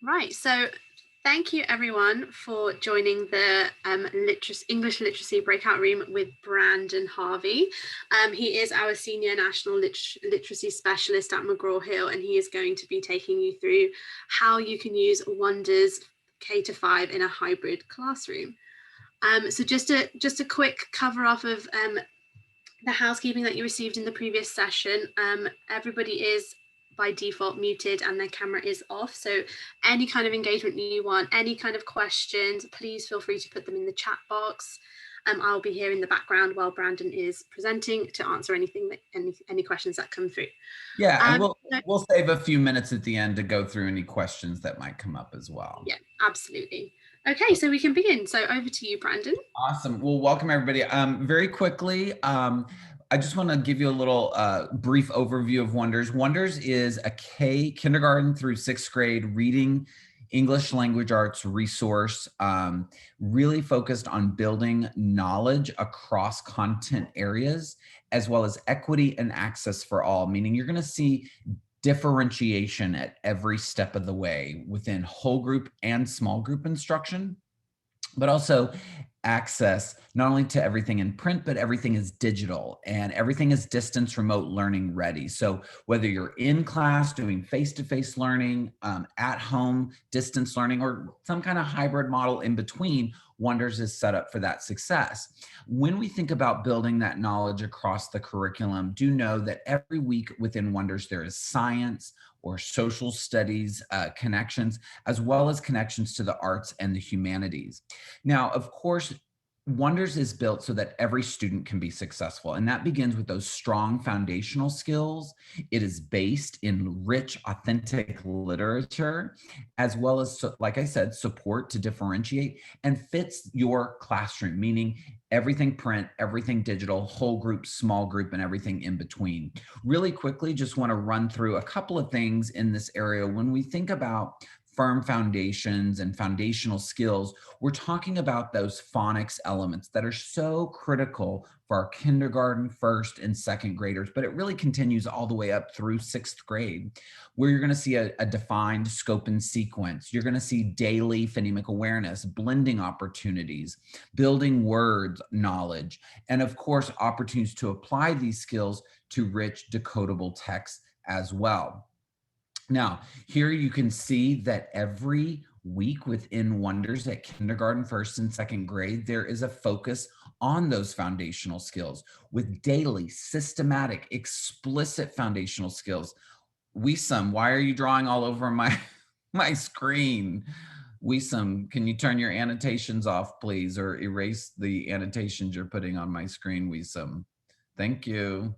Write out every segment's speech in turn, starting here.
Right, so thank you everyone for joining the English Literacy Breakout Room with Brandon Harvey. He is our Senior National Literacy Specialist at McGraw Hill, and he is going to be taking you through how you can use Wonders K-5 in a hybrid classroom. So just a quick cover off of the housekeeping that you received in the previous session. Everybody is by default muted and their camera is off. So any kind of engagement you want, any kind of questions, please feel free to put them in the chat box. I'll be here in the background while Brandon is presenting to answer any questions that come through. Yeah, and we'll save a few minutes at the end to go through any questions that might come up as well. Yeah, absolutely. Okay, so we can begin. So over to you, Brandon. Awesome. Well, welcome everybody. Very quickly, I just want to give you a little brief overview of Wonders. Wonders is a kindergarten through sixth grade reading English language arts resource, really focused on building knowledge across content areas, as well as equity and access for all, meaning you're going to see differentiation at every step of the way within whole group and small group instruction, but also access not only to everything in print, but everything is digital and everything is distance remote learning ready. So whether you're in class doing face-to-face learning, at home, distance learning, or some kind of hybrid model in between, Wonders is set up for that success. When we think about building that knowledge across the curriculum, do know that every week within Wonders, there is science or social studies connections, as well as connections to the arts and the humanities. Now, of course, Wonders is built so that every student can be successful, and that begins with those strong foundational skills. It is based in rich, authentic literature, as well as, like I said, support to differentiate, and fits your classroom, meaning everything print, everything digital, whole group, small group, and everything in between. Really quickly, just want to run through a couple of things in this area. When we think about firm foundations and foundational skills, we're talking about those phonics elements that are so critical for our kindergarten, first and second graders, but it really continues all the way up through sixth grade, where you're going to see a defined scope and sequence. You're going to see daily phonemic awareness, blending opportunities, building word knowledge, and of course, opportunities to apply these skills to rich decodable text as well. Now, here you can see that every week within Wonders at kindergarten, first and second grade, there is a focus on those foundational skills with daily, systematic, explicit foundational skills. Wisam, why are you drawing all over my screen? Wisam, can you turn your annotations off, please, or erase the annotations you're putting on my screen, Wisam? Thank you.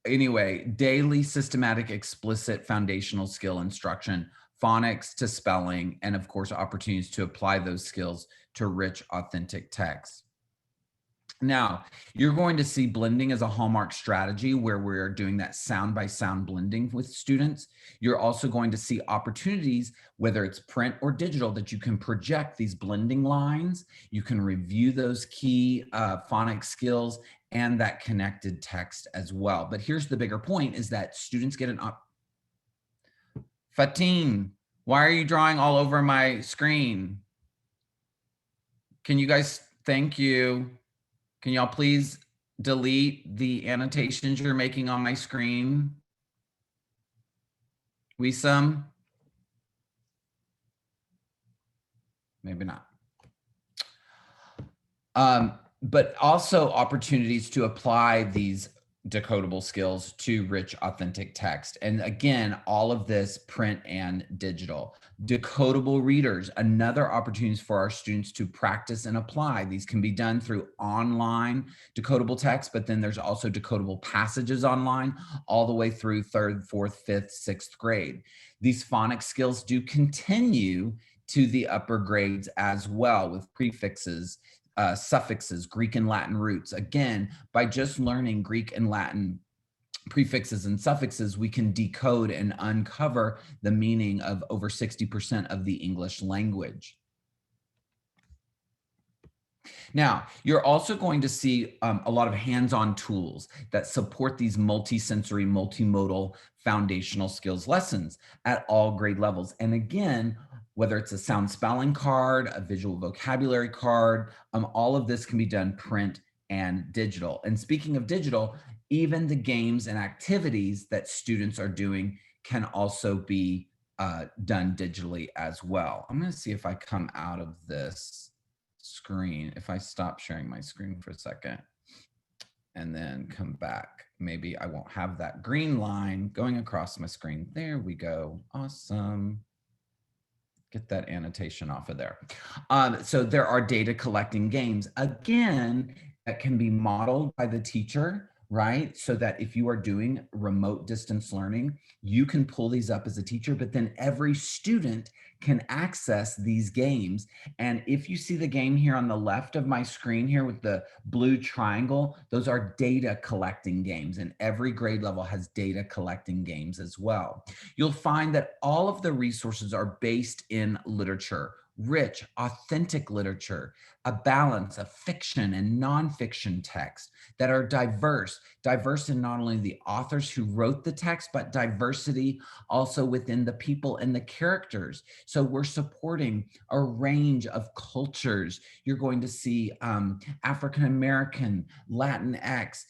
Anyway, daily, systematic, explicit foundational skill instruction, phonics to spelling, and of course, opportunities to apply those skills to rich, authentic text. Now, you're going to see blending as a hallmark strategy where we're doing that sound by sound blending with students. You're also going to see opportunities, whether it's print or digital, that you can project these blending lines. You can review those key phonics skills and that connected text as well. But here's the bigger point is that students get Fatin, why are you drawing all over my screen? Can you guys, thank you. Can y'all please delete the annotations you're making on my screen? Wisam? Maybe not. But also opportunities to apply these decodable skills to rich, authentic text. And again, all of this print and digital. Decodable readers, another opportunities for our students to practice and apply. These can be done through online decodable text, but then there's also decodable passages online all the way through third, fourth, fifth, sixth grade. These phonics skills do continue to the upper grades as well with prefixes, suffixes, Greek and Latin roots. Again, by just learning Greek and Latin prefixes and suffixes, we can decode and uncover the meaning of over 60% of the English language. Now, you're also going to see a lot of hands-on tools that support these multi-sensory, multimodal foundational skills lessons at all grade levels. And again, whether it's a sound spelling card, a visual vocabulary card, all of this can be done print and digital. And speaking of digital, even the games and activities that students are doing can also be done digitally as well. I'm going to see if I come out of this screen, if I stop sharing my screen for a second and then come back, maybe I won't have that green line going across my screen. There we go. Awesome. Get that annotation off of there. So there are data collecting games, again, that can be modeled by the teacher, right? So that if you are doing remote distance learning, you can pull these up as a teacher, but then every student can access these games. And if you see the game here on the left of my screen here with the blue triangle, those are data collecting games, and every grade level has data collecting games as well. You'll find that all of the resources are based in literature, rich, authentic literature, a balance of fiction and nonfiction text that are diverse in not only the authors who wrote the text, but diversity also within the people and the characters. So we're supporting a range of cultures. You're going to see African-American, Latinx,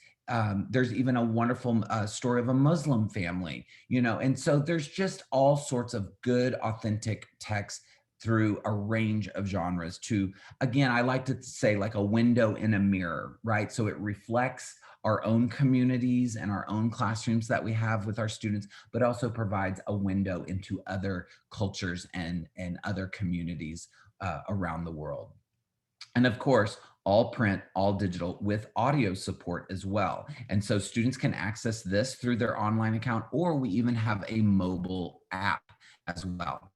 there's even a wonderful story of a Muslim family, and so there's just all sorts of good, authentic text through a range of genres to, again, I like to say like a window in a mirror, right? So it reflects our own communities and our own classrooms that we have with our students, but also provides a window into other cultures and other communities around the world. And of course, all print, all digital with audio support as well. And so students can access this through their online account, or we even have a mobile app as well.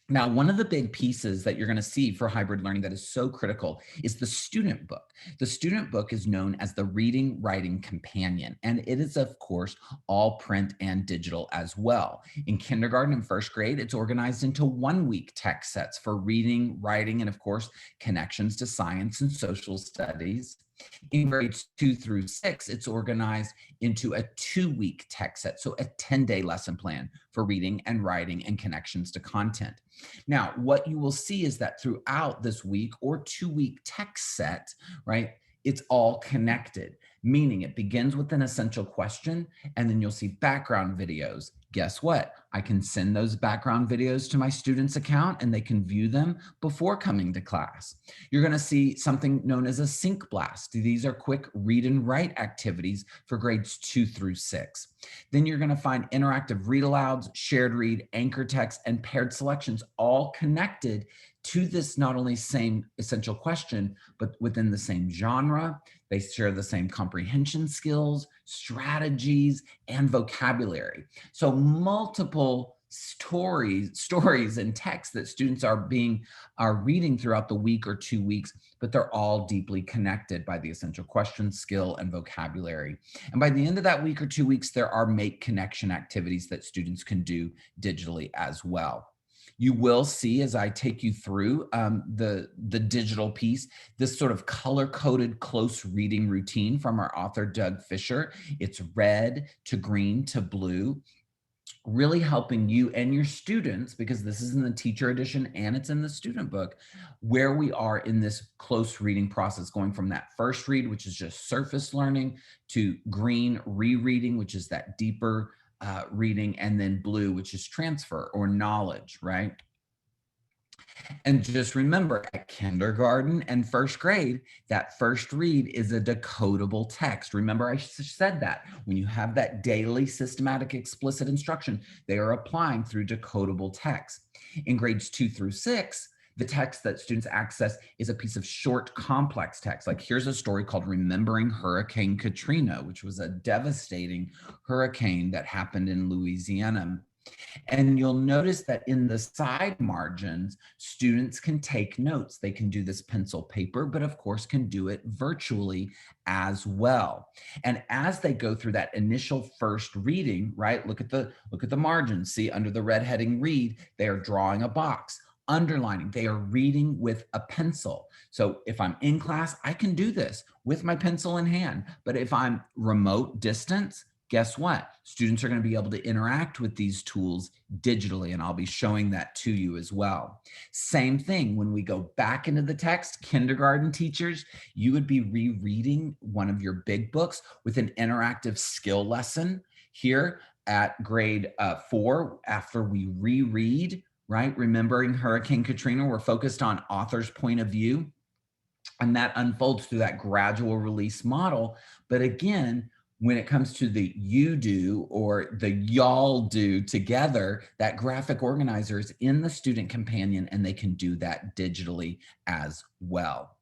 Now, one of the big pieces that you're going to see for hybrid learning that is so critical is the student book. The student book is known as the Reading Writing Companion, and it is, of course, all print and digital as well. In kindergarten and first grade, it's organized into 1-week text sets for reading, writing, and of course, connections to science and social studies. In grades 2 through 6, it's organized into a 2-week text set, so a 10-day lesson plan for reading and writing and connections to content. Now, what you will see is that throughout this week or 2-week text set, right, it's all connected, meaning it begins with an essential question, and then you'll see background videos. Guess what? I can send those background videos to my students' account and they can view them before coming to class. You're going to see something known as a sync blast. These are quick read and write activities for grades 2 through 6. Then you're going to find interactive read alouds, shared read, anchor text, and paired selections all connected to this not only same essential question, but within the same genre. They share the same comprehension skills, strategies, and vocabulary. So multiple stories and texts that students are reading throughout the week or 2 weeks, but they're all deeply connected by the essential question, skill, and vocabulary. And by the end of that week or 2 weeks, there are make connection activities that students can do digitally as well. You will see as I take you through the digital piece, this sort of color-coded close reading routine from our author, Doug Fisher. It's red to green to blue, really helping you and your students, because this is in the teacher edition and it's in the student book, where we are in this close reading process, going from that first read, which is just surface learning, to green rereading, which is that deeper reading, and then blue, which is transfer or knowledge, right? And just remember, at kindergarten and first grade, that first read is a decodable text. Remember, I said that when you have that daily systematic explicit instruction, they are applying through decodable text. In grades 2 through 6, the text that students access is a piece of short, complex text. Like here's a story called Remembering Hurricane Katrina, which was a devastating hurricane that happened in Louisiana. And you'll notice that in the side margins, students can take notes. They can do this pencil paper, but of course can do it virtually as well. And as they go through that initial first reading, right? Look at the margins. See, under the red heading read, they are drawing a box. underlining. They are reading with a pencil. So if I'm in class, I can do this with my pencil in hand. But if I'm remote distance, guess what? Students are going to be able to interact with these tools digitally, and I'll be showing that to you as well. Same thing when we go back into the text, kindergarten teachers, you would be rereading one of your big books with an interactive skill lesson here at grade 4 after we reread, right? Remembering Hurricane Katrina, we're focused on author's point of view, and that unfolds through that gradual release model. But again, when it comes to the you do or the y'all do together, that graphic organizer is in the student companion, and they can do that digitally as well.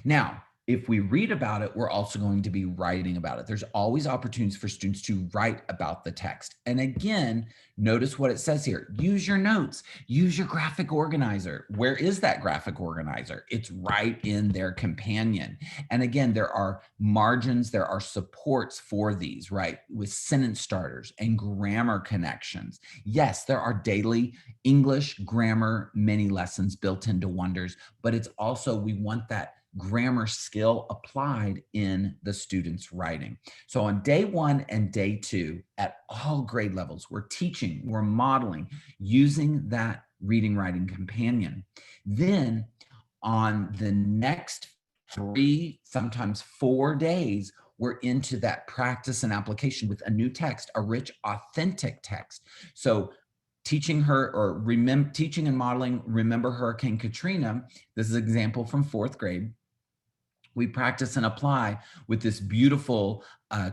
Now, if we read about it, we're also going to be writing about it. There's always opportunities for students to write about the text. And again, notice what it says here. Use your notes, use your graphic organizer. Where is that graphic organizer? It's right in their companion. And again, there are margins, there are supports for these, right? With sentence starters and grammar connections. Yes, there are daily English grammar mini lessons built into Wonders, but it's also, we want that grammar skill applied in the student's writing. So on day 1 and day 2, at all grade levels, we're teaching, we're modeling, using that reading writing companion. Then on the next 3, sometimes 4 days, we're into that practice and application with a new text, a rich, authentic text. So teaching her, or teaching and modeling Remember Hurricane Katrina. This is an example from 4th grade. We practice and apply with this beautiful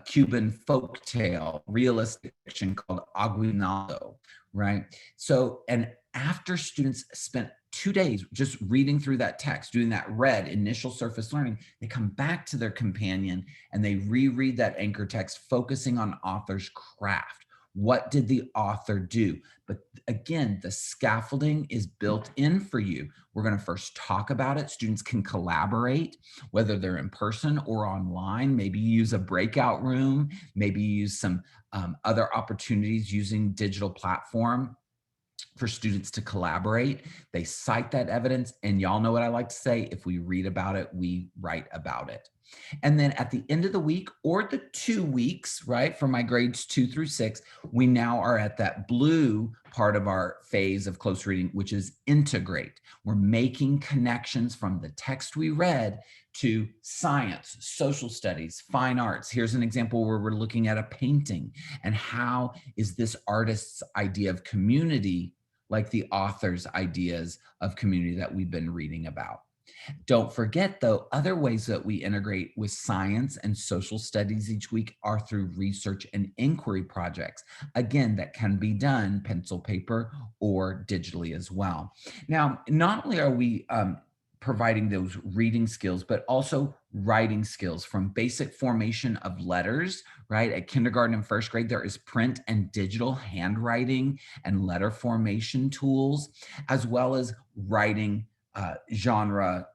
Cuban folk tale, realistic fiction called Aguinaldo, right? So, and after students spent 2 days just reading through that text, doing that initial surface learning, they come back to their companion and they reread that anchor text, focusing on author's craft. What did the author do? But again, the scaffolding is built in for you. We're going to first talk about it. Students can collaborate, whether they're in person or online. Maybe use a breakout room, maybe use some other opportunities using digital platform for students to collaborate. They cite that evidence, and y'all know what I like to say, if we read about it, we write about it. And then at the end of the week, or the 2 weeks, right, for my grades 2 through 6, we now are at that blue part of our phase of close reading, which is integrate. We're making connections from the text we read to science, social studies, fine arts. Here's an example where we're looking at a painting, and how is this artist's idea of community like the author's ideas of community that we've been reading about. Don't forget, though, other ways that we integrate with science and social studies each week are through research and inquiry projects. Again, that can be done pencil, paper, or digitally as well. Now, not only are we providing those reading skills, but also writing skills, from basic formation of letters, right? At kindergarten and 1st grade, there is print and digital handwriting and letter formation tools, as well as writing genre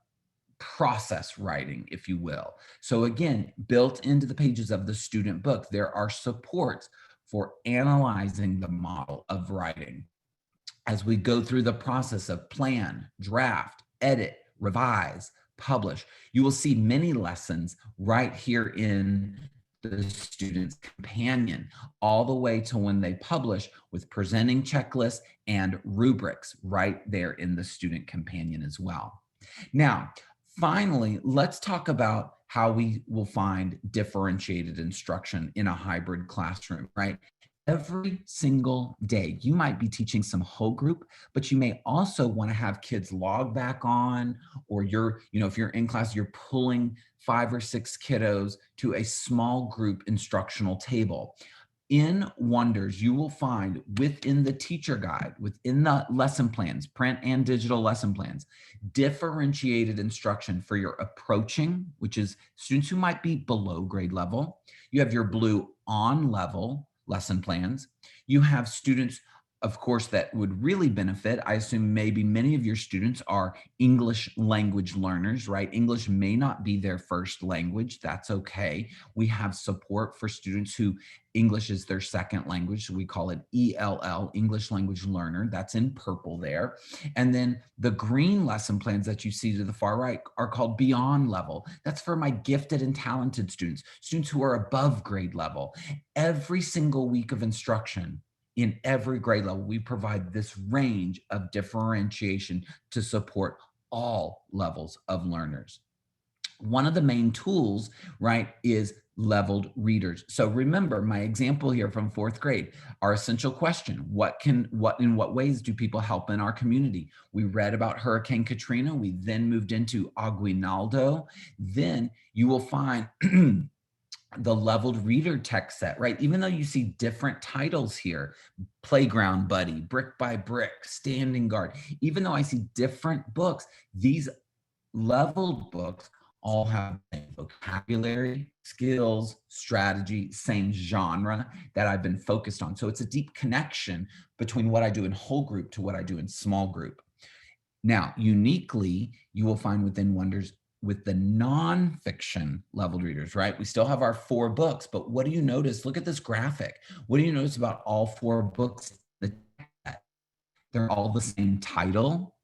process writing, if you will. So again, built into the pages of the student book, there are supports for analyzing the model of writing as we go through the process of plan, draft, edit, revise, publish. You will see many lessons right here in the student's companion, all the way to when they publish, with presenting checklists and rubrics right there in the student companion as well. Now, finally, let's talk about how we will find differentiated instruction in a hybrid classroom, right? Every single day, you might be teaching some whole group, but you may also want to have kids log back on, or if you're in class, you're pulling 5 or 6 kiddos to a small group instructional table. In Wonders, you will find within the teacher guide, within the lesson plans, print and digital lesson plans, differentiated instruction for your approaching, which is students who might be below grade level. You have your blue on level lesson plans. You have students of course, that would really benefit, I assume maybe many of your students are English language learners, right? English may not be their first language. That's okay. We have support for students who English is their second language. So we call it ELL, English Language Learner. That's in purple there. And then the green lesson plans that you see to the far right are called Beyond Level. That's for my gifted and talented students, students who are above grade level. Every single week of instruction, in every grade level, we provide this range of differentiation to support all levels of learners. One of the main tools, right, is leveled readers. So remember my example here from 4th grade, our essential question, in what ways do people help in our community? We read about Hurricane Katrina. We then moved into Aguinaldo. Then you will find the leveled reader text set, right? Even though you see different titles here, Playground Buddy, Brick by Brick, Standing Guard, even though I see different books, these leveled books all have vocabulary, skills, strategy, same genre that I've been focused on. So it's a deep connection between what I do in whole group to what I do in small group. Now, uniquely, you will find within Wonders with the nonfiction leveled readers, right? We still have our 4 books, but what do you notice? Look at this graphic. What do you notice about all 4 books? They're all the same title,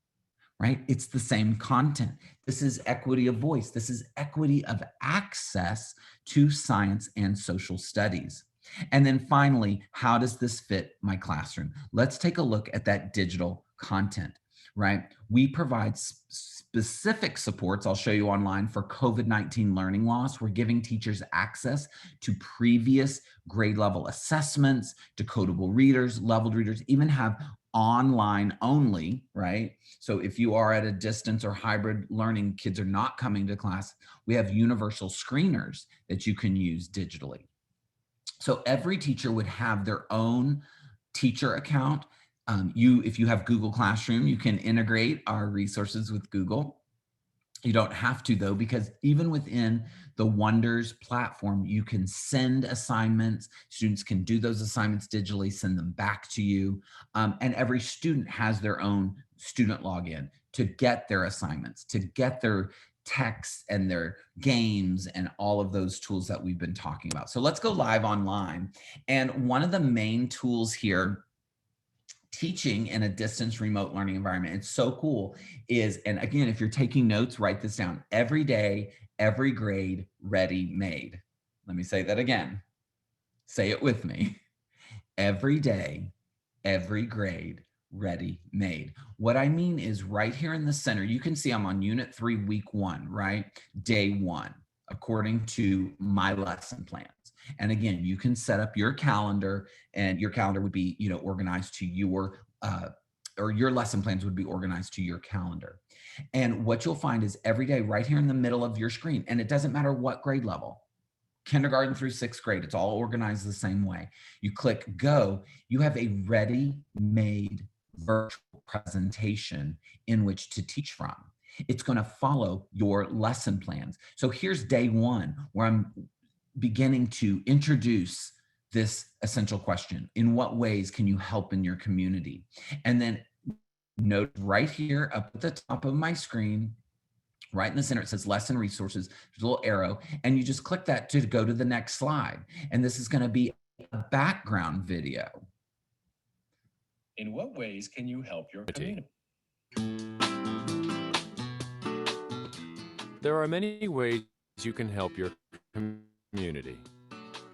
right? It's the same content. This is equity of voice. This is equity of access to science and social studies. And then finally, how does this fit my classroom? Let's take a look at that digital content, right? We provide specific supports, I'll show you online, for COVID-19 learning loss. We're giving teachers access to previous grade level assessments, decodable readers, leveled readers, even have online only, right? So if you are at a distance or hybrid learning, kids are not coming to class, we have universal screeners that you can use digitally. So every teacher would have their own teacher account. If you have Google Classroom, you can integrate our resources with Google. You don't have to though, because even within the Wonders platform, you can send assignments. Students can do those assignments digitally, send them back to you. And every student has their own student login to get their assignments, to get their texts and their games and all of those tools that we've been talking about. So let's go live online. And one of the main tools here, teaching in a distance remote learning environment, it's so cool, is, and again, if you're taking notes, write this down: every day, every grade, ready made. Let me say that again. Say it with me. Every day, every grade, ready made. What I mean is right here in the center, you can see I'm on Unit 3, Week 1, right? Day 1, according to my lesson plans. And again, you can set up your calendar, and your calendar would be, organized to your, or your lesson plans would be organized to your calendar. And what you'll find is every day right here in the middle of your screen, and it doesn't matter what grade level, kindergarten through 6th grade, it's all organized the same way. You click go, you have a ready-made virtual presentation in which to teach from. It's going to follow your lesson plans. So here's day 1, where I'm beginning to introduce this essential question: in what ways can you help in your community? And then note right here up at the top of my screen, right in the center, it says lesson resources. There's a little arrow, and you just click that to go to the next slide. And this is going to be a background video. In what ways can you help your community? There are many ways you can help your community.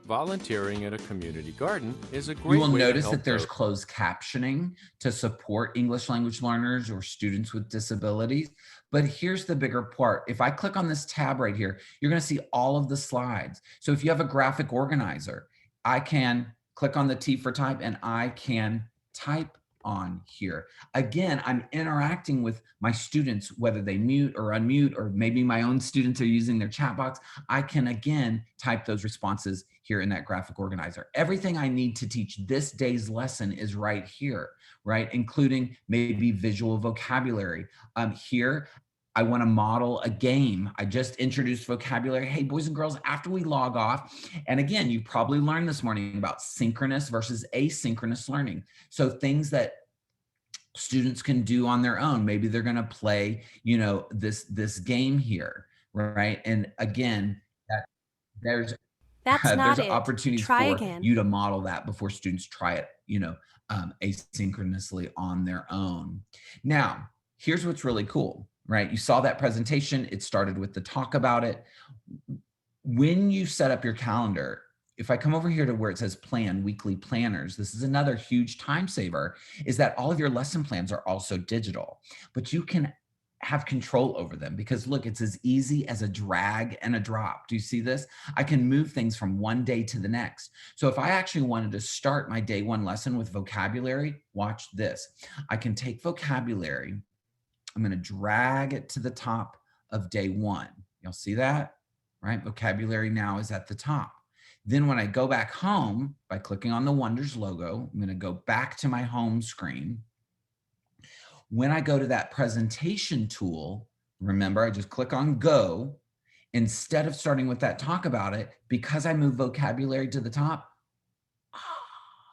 Volunteering at a community garden is a great way to help. You will notice that there's closed captioning to support English language learners or students with disabilities. But here's the bigger part. If I click on this tab right here, you're going to see all of the slides. So if you have a graphic organizer, I can click on the T for type, and I can type on here. Again, I'm interacting with my students, whether they mute or unmute, or maybe my own students are using their chat box. I can again type those responses here in that graphic organizer. Everything I need to teach this day's lesson is right here, right? Including maybe visual vocabulary. Here, I want to model a game. I just introduced vocabulary. Hey, boys and girls, after we log off, and again, you probably learned this morning about synchronous versus asynchronous learning. So things that students can do on their own. Maybe they're going to play, you know, this game here, right? And again, there's That's not there's it. opportunities Try for again. you to model that before students try it, you know, asynchronously on their own. Now, here's what's really cool, right? You saw that presentation. It started with the talk about it. When you set up your calendar, if I come over here to where it says plan, weekly planners, this is another huge time saver, is that all of your lesson plans are also digital, but you can have control over them because look, it's as easy as a drag and a drop. Do you see this? I can move things from one day to the next. So if I actually wanted to start my day one lesson with vocabulary, watch this. I can take vocabulary, I'm going to drag it to the top of day one. You'll see that, right? Vocabulary now is at the top. Then when I go back home by clicking on the Wonders logo, I'm going to go back to my home screen. When I go to that presentation tool, remember, I just click on go. Instead of starting with that talk about it, because I move vocabulary to the top,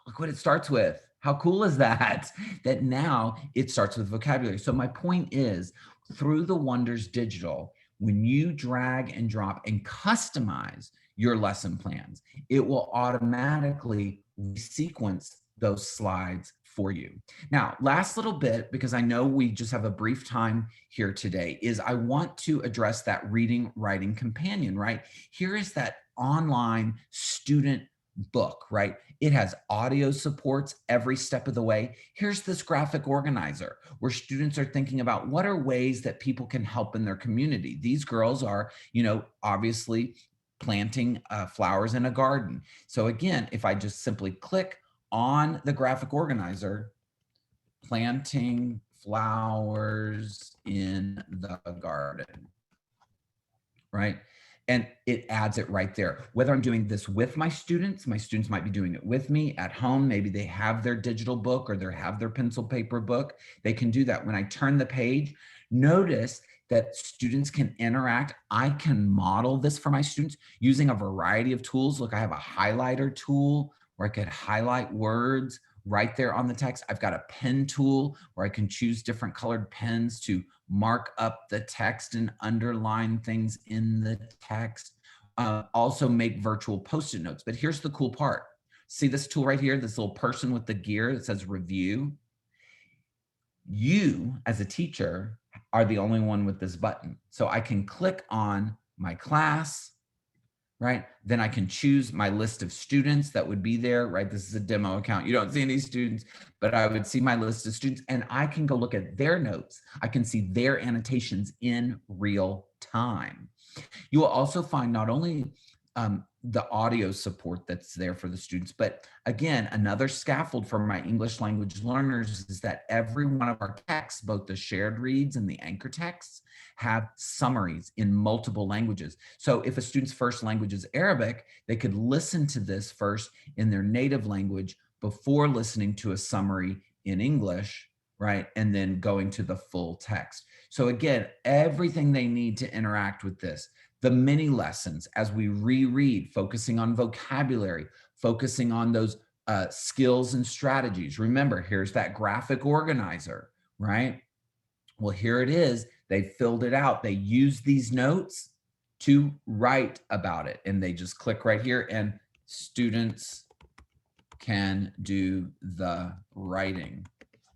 look what it starts with. How cool is that? That now it starts with vocabulary. So my point is, through the Wonders Digital, when you drag and drop and customize your lesson plans, it will automatically sequence those slides for you. Now, last little bit, because I know we just have a brief time here today, is I want to address that reading, writing companion, right? Here is that online student book, right? It has audio supports every step of the way. Here's this graphic organizer where students are thinking about what are ways that people can help in their community. These girls are, you know, obviously planting flowers in a garden. So again, if I just simply click on the graphic organizer, planting flowers in the garden, right? And it adds it right there. Whether I'm doing this with my students might be doing it with me at home. Maybe they have their digital book or they have their pencil paper book. They can do that. When I turn the page, notice that students can interact. I can model this for my students using a variety of tools. Look, I have a highlighter tool where I could highlight words right there on the text. I've got a pen tool where I can choose different colored pens to mark up the text and underline things in the text. Also make virtual Post-it notes. But here's the cool part. See this tool right here, this little person with the gear that says review? You, as a teacher, are the only one with this button. So I can click on my class, right? Then I can choose my list of students that would be there, right? This is a demo account. You don't see any students, but I would see my list of students and I can go look at their notes. I can see their annotations in real time. You will also find not only the audio support that's there for the students, but again, another scaffold for my English language learners is that every one of our texts, both the shared reads and the anchor texts, have summaries in multiple languages. So if a student's first language is Arabic, they could listen to this first in their native language before listening to a summary in English, right? And then going to the full text. So again, everything they need to interact with this. The mini lessons as we reread, focusing on vocabulary, focusing on those skills and strategies. Remember, here's that graphic organizer, right? Well, here it is. They filled it out. They used these notes to write about it. And they just click right here and students can do the writing,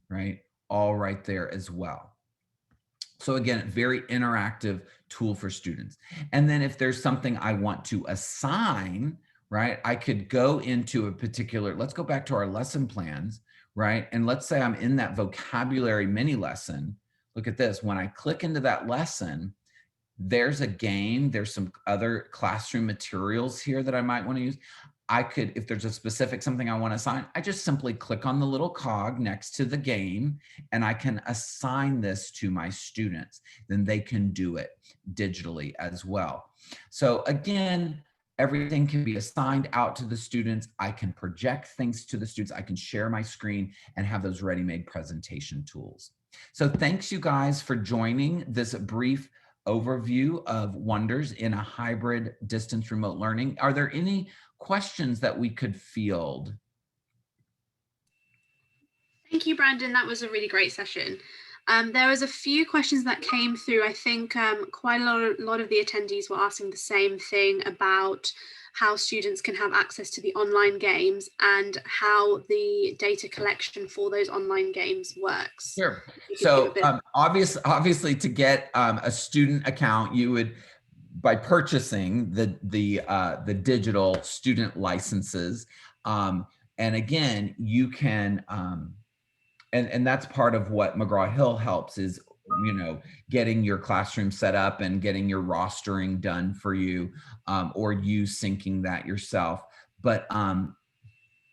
right? All right there as well. So again, very interactive tool for students. And then if there's something I want to assign, right, I could go into a particular, let's go back to our lesson plans, right? And let's say I'm in that vocabulary mini lesson. Look at this. When I click into that lesson, there's a game, there's some other classroom materials here that I might want to use. I could, if there's a specific something I want to assign, I just simply click on the little cog next to the game and I can assign this to my students. Then they can do it digitally as well. So again, Everything can be assigned out to the students. I can project things to the students. I can share my screen and have those ready-made presentation tools. So thanks you guys for joining this brief overview of Wonders in a hybrid distance remote learning. Are there any questions that we could field? Thank you, Brandon. That was a really great session. There was a few questions that came through. I think quite a lot of the attendees were asking the same thing about how students can have access to the online games and how the data collection for those online games works. Sure. So obviously to get a student account, you would, by purchasing the digital student licenses, and again, you can, and that's part of what McGraw-Hill helps is, you know, getting your classroom set up and getting your rostering done for you, or you syncing that yourself. But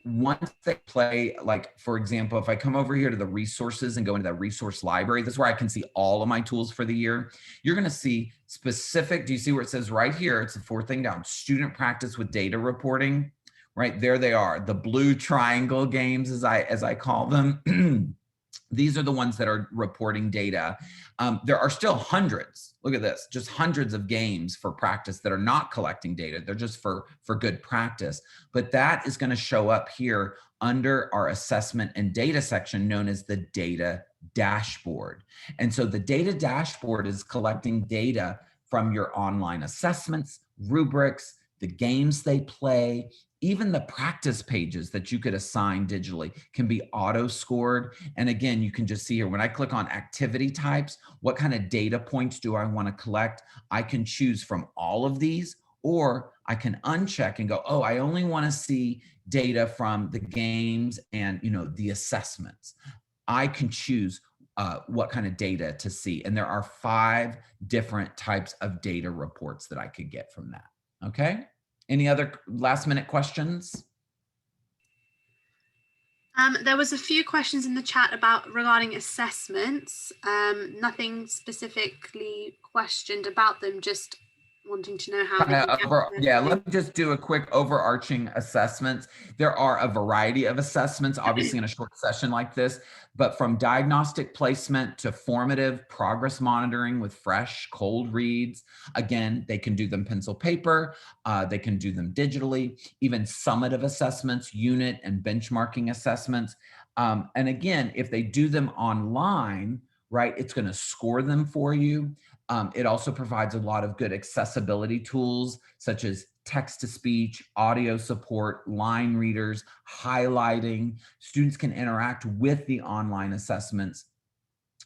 once they play, like, for example, if I come over here to the resources and go into that resource library, this is where I can see all of my tools for the year. You're going to see specific, do you see where it says right here? It's the fourth thing down, student practice with data reporting. Right there they are, the blue triangle games, as I call them. These are the ones that are reporting data. There are still hundreds, look at this, just hundreds of games for practice that are not collecting data. They're just for good practice. But that is going to show up here under our assessment and data section known as the data dashboard. And so the data dashboard is collecting data from your online assessments, rubrics, the games they play, even the practice pages that you could assign digitally can be auto scored. And again, you can just see here, when I click on activity types, what kind of data points do I want to collect? I can choose from all of these, or I can uncheck and go, oh, I only want to see data from the games and, you know, the assessments. I can choose what kind of data to see. And there are 5 different types of data reports that I could get from that. Okay. Any other last minute questions? There was a few questions in the chat regarding assessments. Nothing specifically questioned about them, just wanting to know how yeah, let me just do a quick overarching assessments. There are a variety of assessments, obviously in a short session like this, but from diagnostic placement to formative progress monitoring with fresh, cold reads. Again, they can do them pencil paper, they can do them digitally, even summative assessments, unit and benchmarking assessments. And again, if they do them online, right, it's going to score them for you. It also provides a lot of good accessibility tools such as text-to-speech, audio support, line readers, highlighting. Students can interact with the online assessments.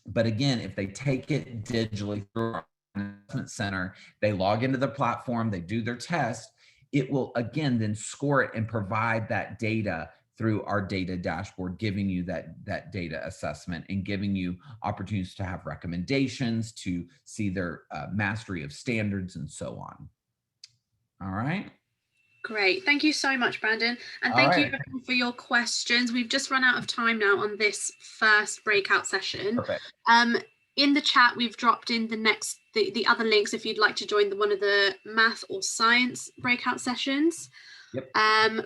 But again, if they take it digitally through our assessment center, they log into the platform, they do their test, it will again then score it and provide that data through our data dashboard, giving you that data assessment and giving you opportunities to have recommendations, to see their mastery of standards and so on. All right. Great. Thank you so much, Brandon. And thank you everyone for your questions. We've just run out of time now on this first breakout session. Perfect. In the chat, we've dropped in the other links if you'd like to join one of the math or science breakout sessions. Yep.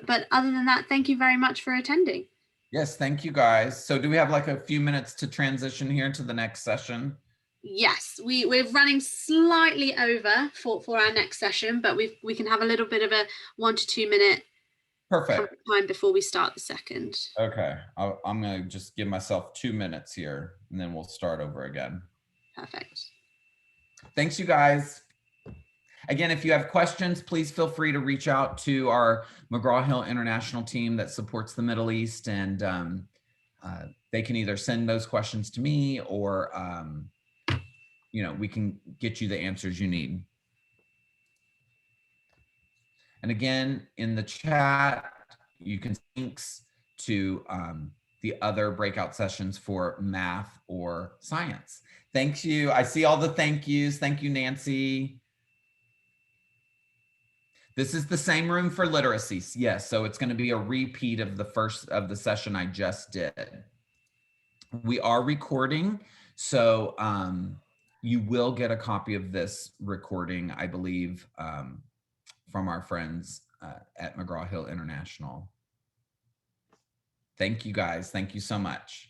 But other than that, thank you very much for attending. Yes, thank you guys. So do we have like a few minutes to transition here to the next session? Yes, we're running slightly over for our next session, but we can have a little bit of a 1 to 2 minute time before we start the second. Okay, I'm gonna just give myself 2 minutes here and then we'll start over again. Perfect. Thanks, you guys. Again, if you have questions, please feel free to reach out to our McGraw-Hill International team that supports the Middle East, and they can either send those questions to me or you know, we can get you the answers you need. And again, in the chat, you can links to the other breakout sessions for math or science. Thank you. I see all the thank yous. Thank you, Nancy. This is the same room for literacy. Yes, so it's going to be a repeat of the session I just did. We are recording, so you will get a copy of this recording, I believe, from our friends at McGraw Hill International. Thank you guys. Thank you so much.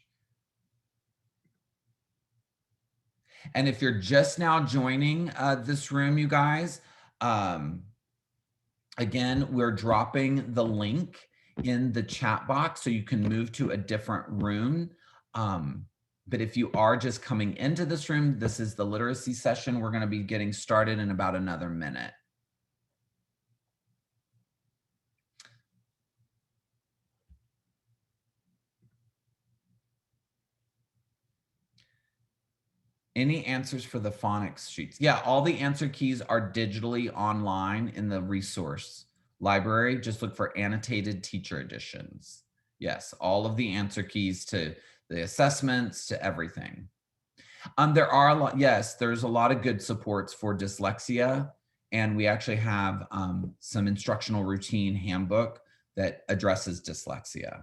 And if you're just now joining this room, you guys, again, we're dropping the link in the chat box so you can move to a different room. But if you are just coming into this room, this is the literacy session. We're going to be getting started in about another minute. Any answers for the phonics sheets? Yeah, all the answer keys are digitally online in the resource library. Just look for annotated teacher editions. Yes, all of the answer keys to the assessments, to everything. There are a lot, yes, there's a lot of good supports for dyslexia. And we actually have some instructional routine handbook that addresses dyslexia.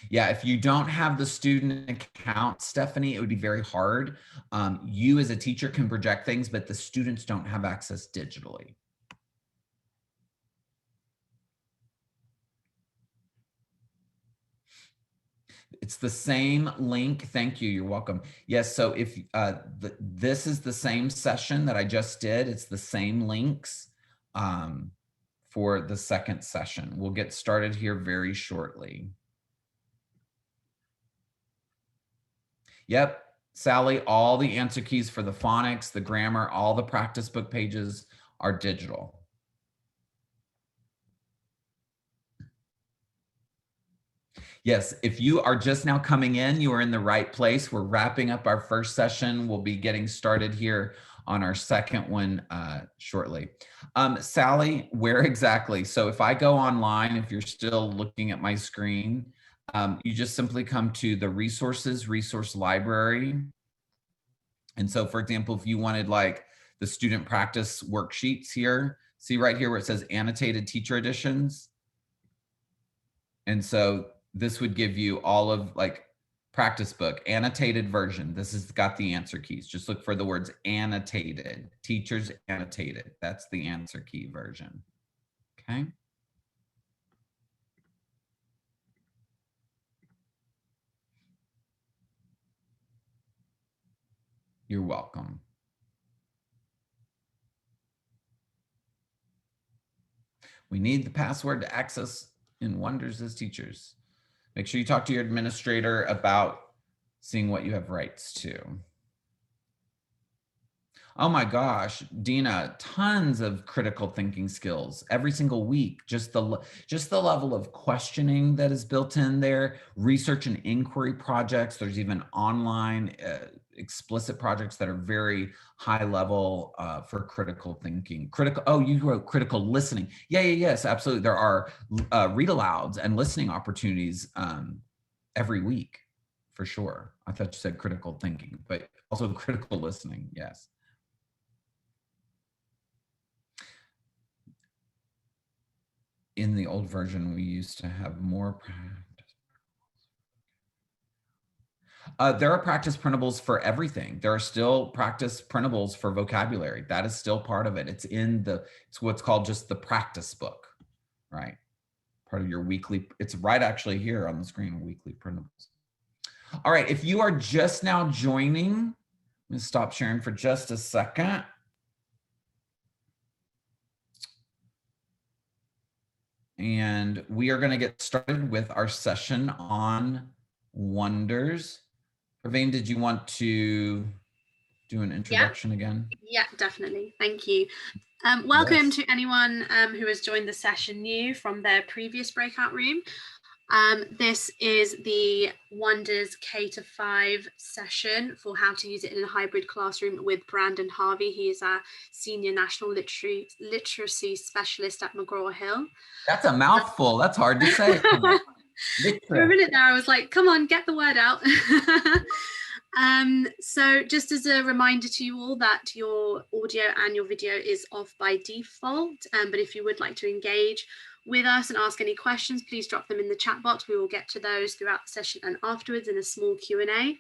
Yeah, if you don't have the student account, Stephanie, it would be very hard. You as a teacher can project things, but the students don't have access digitally. It's the same link. Thank you. You're welcome. Yes. So if this is the same session that I just did, it's the same links for the second session. We'll get started here very shortly. Yep, Sally, all the answer keys for the phonics, the grammar, all the practice book pages are digital. Yes, if you are just now coming in, you are in the right place. We're wrapping up our first session. We'll be getting started here on our second one shortly. Sally, where exactly? So if I go online, if you're still looking at my screen, you just simply come to the resources, resource library. And so, for example, if you wanted like the student practice worksheets here, see right here where it says annotated teacher editions. And so this would give you all of like practice book, annotated version. This has got the answer keys. Just look for the words annotated, teachers annotated. That's the answer key version. Okay. You're welcome. We need the password to access in Wonders as teachers. Make sure you talk to your administrator about seeing what you have rights to. Oh my gosh, Dina, tons of critical thinking skills every single week. Just the level of questioning that is built in there, research and inquiry projects. There's even online explicit projects that are very high level for critical thinking. Oh, you wrote critical listening. Yes, absolutely. There are read alouds and listening opportunities every week, for sure. I thought you said critical thinking, but also critical listening, yes. In the old version, we used to have more practice. There are practice printables for everything. There are still practice printables for vocabulary. That is still part of it. It's what's called just the practice book, right? Part of your weekly, it's right actually here on the screen, weekly printables. All right, if you are just now joining, I'm gonna stop sharing for just a second. And we are going to get started with our session on wonders. Praveen, did you want to do an introduction again? Yeah, definitely. Thank you. Welcome to anyone who has joined the session new from their previous breakout room. This is the Wonders K-5 session for how to use it in a hybrid classroom with Brandon Harvey. He is our Senior National Literacy Specialist at McGraw Hill. That's a mouthful. That's hard to say. For a minute there, I was like, come on, get the word out. So just as a reminder to you all that your audio and your video is off by default, but if you would like to engage with us and ask any questions, please drop them in the chat box. We will get to those throughout the session and afterwards in a small Q&A.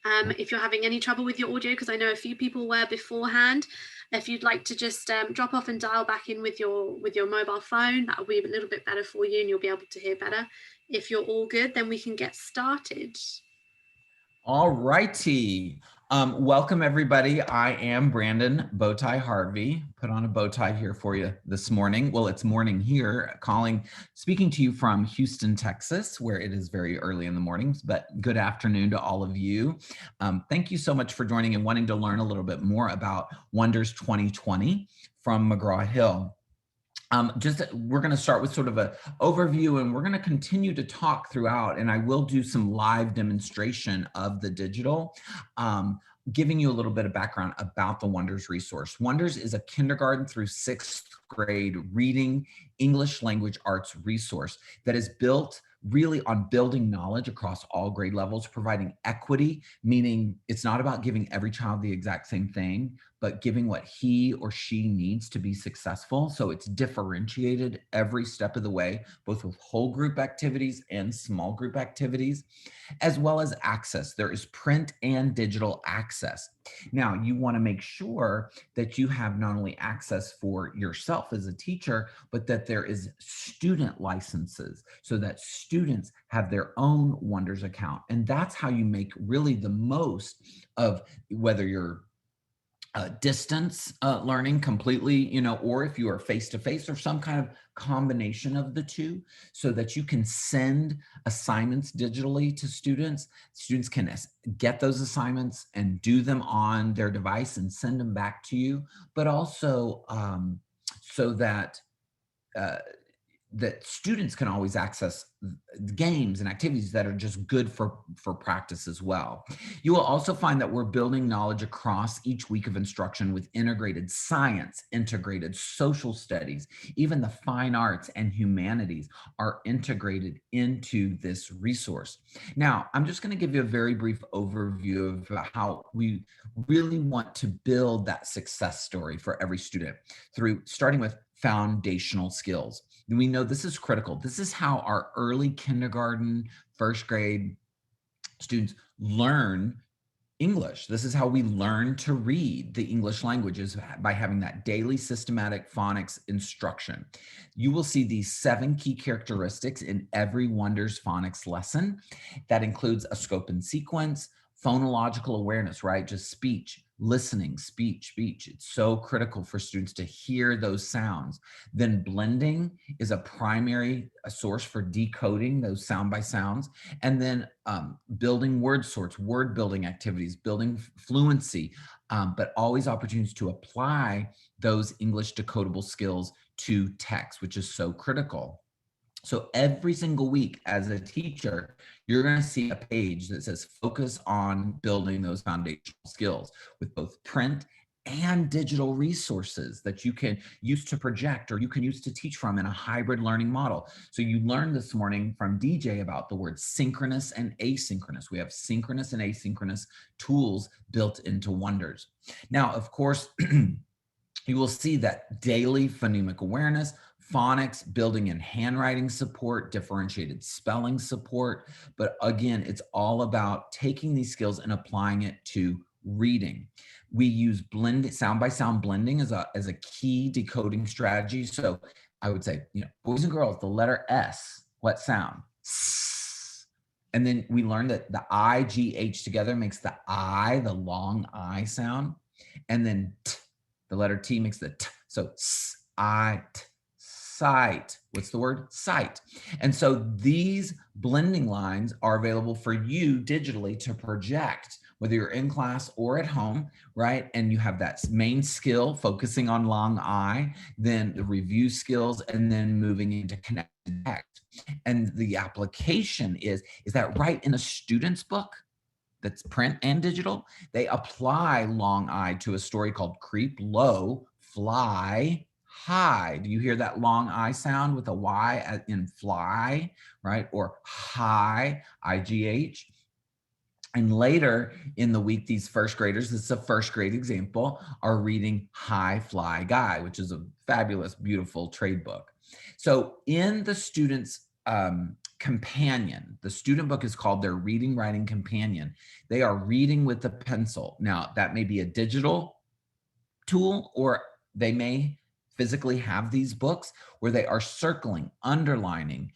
If you're having any trouble with your audio, because I know a few people were beforehand, if you'd like to just drop off and dial back in with your mobile phone, that will be a little bit better for you and you'll be able to hear better. If you're all good, then we can get started. All righty. Welcome everybody. I am Brandon Bowtie Harvey. Put on a bow tie here for you this morning. Well, it's morning here, speaking to you from Houston, Texas, where it is very early in the mornings, but good afternoon to all of you. Thank you so much for joining and wanting to learn a little bit more about Wonders 2020 from McGraw-Hill. We're going to start with sort of an overview, and we're going to continue to talk throughout, and I will do some live demonstration of the digital, giving you a little bit of background about the Wonders resource. Wonders is a kindergarten through 6th grade reading English language arts resource that is built really on building knowledge across all grade levels, providing equity, meaning it's not about giving every child the exact same thing, but giving what he or she needs to be successful. So it's differentiated every step of the way, both with whole group activities and small group activities, as well as access. There is print and digital access. Now, you want to make sure that you have not only access for yourself as a teacher, but that there is student licenses so that students have their own Wonders account. And that's how you make really the most of whether you're distance learning completely, or if you are face-to-face or some kind of combination of the two, so that you can send assignments digitally to students. Students can get those assignments and do them on their device and send them back to you, but also so that that students can always access games and activities that are just good for practice as well. You will also find that we're building knowledge across each week of instruction with integrated science, integrated social studies, even the fine arts and humanities are integrated into this resource. Now, I'm just going to give you a very brief overview of how we really want to build that success story for every student through starting with foundational skills. We know this is critical. This is how our early kindergarten, 1st grade students learn English. This is how we learn to read the English language, is by having that daily systematic phonics instruction. You will see these 7 key characteristics in every Wonders phonics lesson. That includes a scope and sequence, phonological awareness, right? Just speech, listening, speech. It's so critical for students to hear those sounds. Then blending is a primary source for decoding those sound by sounds. And then building word sorts, word building activities, building fluency, but always opportunities to apply those English decodable skills to text, which is so critical. So every single week as a teacher, you're going to see a page that says focus on building those foundational skills with both print and digital resources that you can use to project or you can use to teach from in a hybrid learning model. So you learned this morning from DJ about the word synchronous and asynchronous. We have synchronous and asynchronous tools built into Wonders. Now, of course, you will see that daily phonemic awareness, phonics, building in handwriting support, differentiated spelling support. But again, it's all about taking these skills and applying it to reading. We use sound by sound blending as a key decoding strategy. So I would say, boys and girls, the letter S, what sound? S. And then we learned that the I-G-H together makes the I, the long I sound. And then T, the letter T makes the T. So S-I-T. Sight. What's the word? Sight. And so these blending lines are available for you digitally to project, whether you're in class or at home, right? And you have that main skill focusing on long I, then the review skills, and then moving into connected text. And the application is that right in a student's book, that's print and digital, they apply long I to a story called Creep Low, Fly High. Do you hear that long I sound with a Y in fly, right? Or high, I-G-H. And later in the week, these 1st graders, this is a 1st grade example, are reading High Fly Guy, which is a fabulous, beautiful trade book. So in the students' companion. The student book is called their reading writing companion. They are reading with a pencil. Now, that may be a digital tool, or they may physically have these books where they are circling, underlining,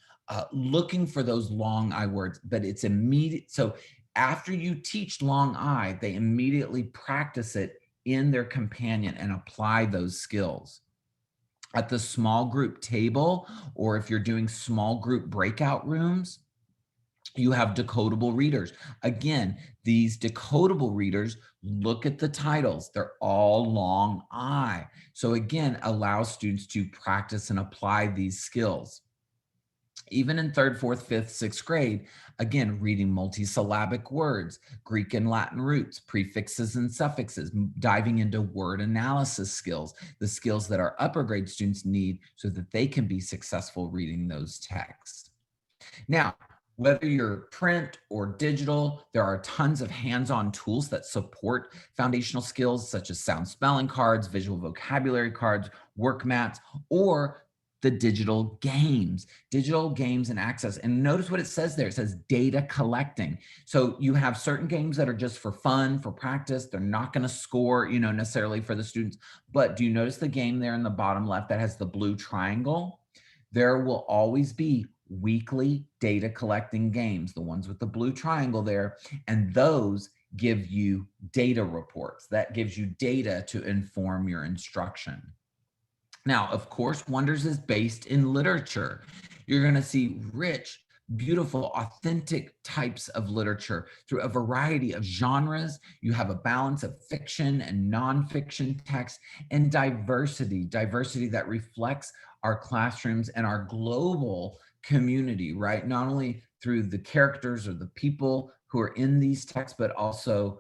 looking for those long I words, but it's immediate. So after you teach long I, they immediately practice it in their companion and apply those skills. At the small group table, or if you're doing small group breakout rooms, you have decodable readers. Again, these decodable readers, look at the titles. They're all long I. So again, allow students to practice and apply these skills. Even in 3rd, 4th, 5th, 6th grade, again, reading multisyllabic words, Greek and Latin roots, prefixes and suffixes, diving into word analysis skills, the skills that our upper grade students need so that they can be successful reading those texts. Now, whether you're print or digital, there are tons of hands-on tools that support foundational skills such as sound spelling cards, visual vocabulary cards, work mats, or the digital games and access. And notice what it says there. It says data collecting. So you have certain games that are just for fun, for practice. They're not going to score, necessarily for the students. But do you notice the game there in the bottom left that has the blue triangle? There will always be weekly data collecting games, the ones with the blue triangle there, and those give you data reports. That gives you data to inform your instruction. Now, of course, Wonders is based in literature. You're going to see rich, beautiful, authentic types of literature through a variety of genres. You have a balance of fiction and nonfiction text, and diversity that reflects our classrooms and our global community, right? Not only through the characters or the people who are in these texts, but also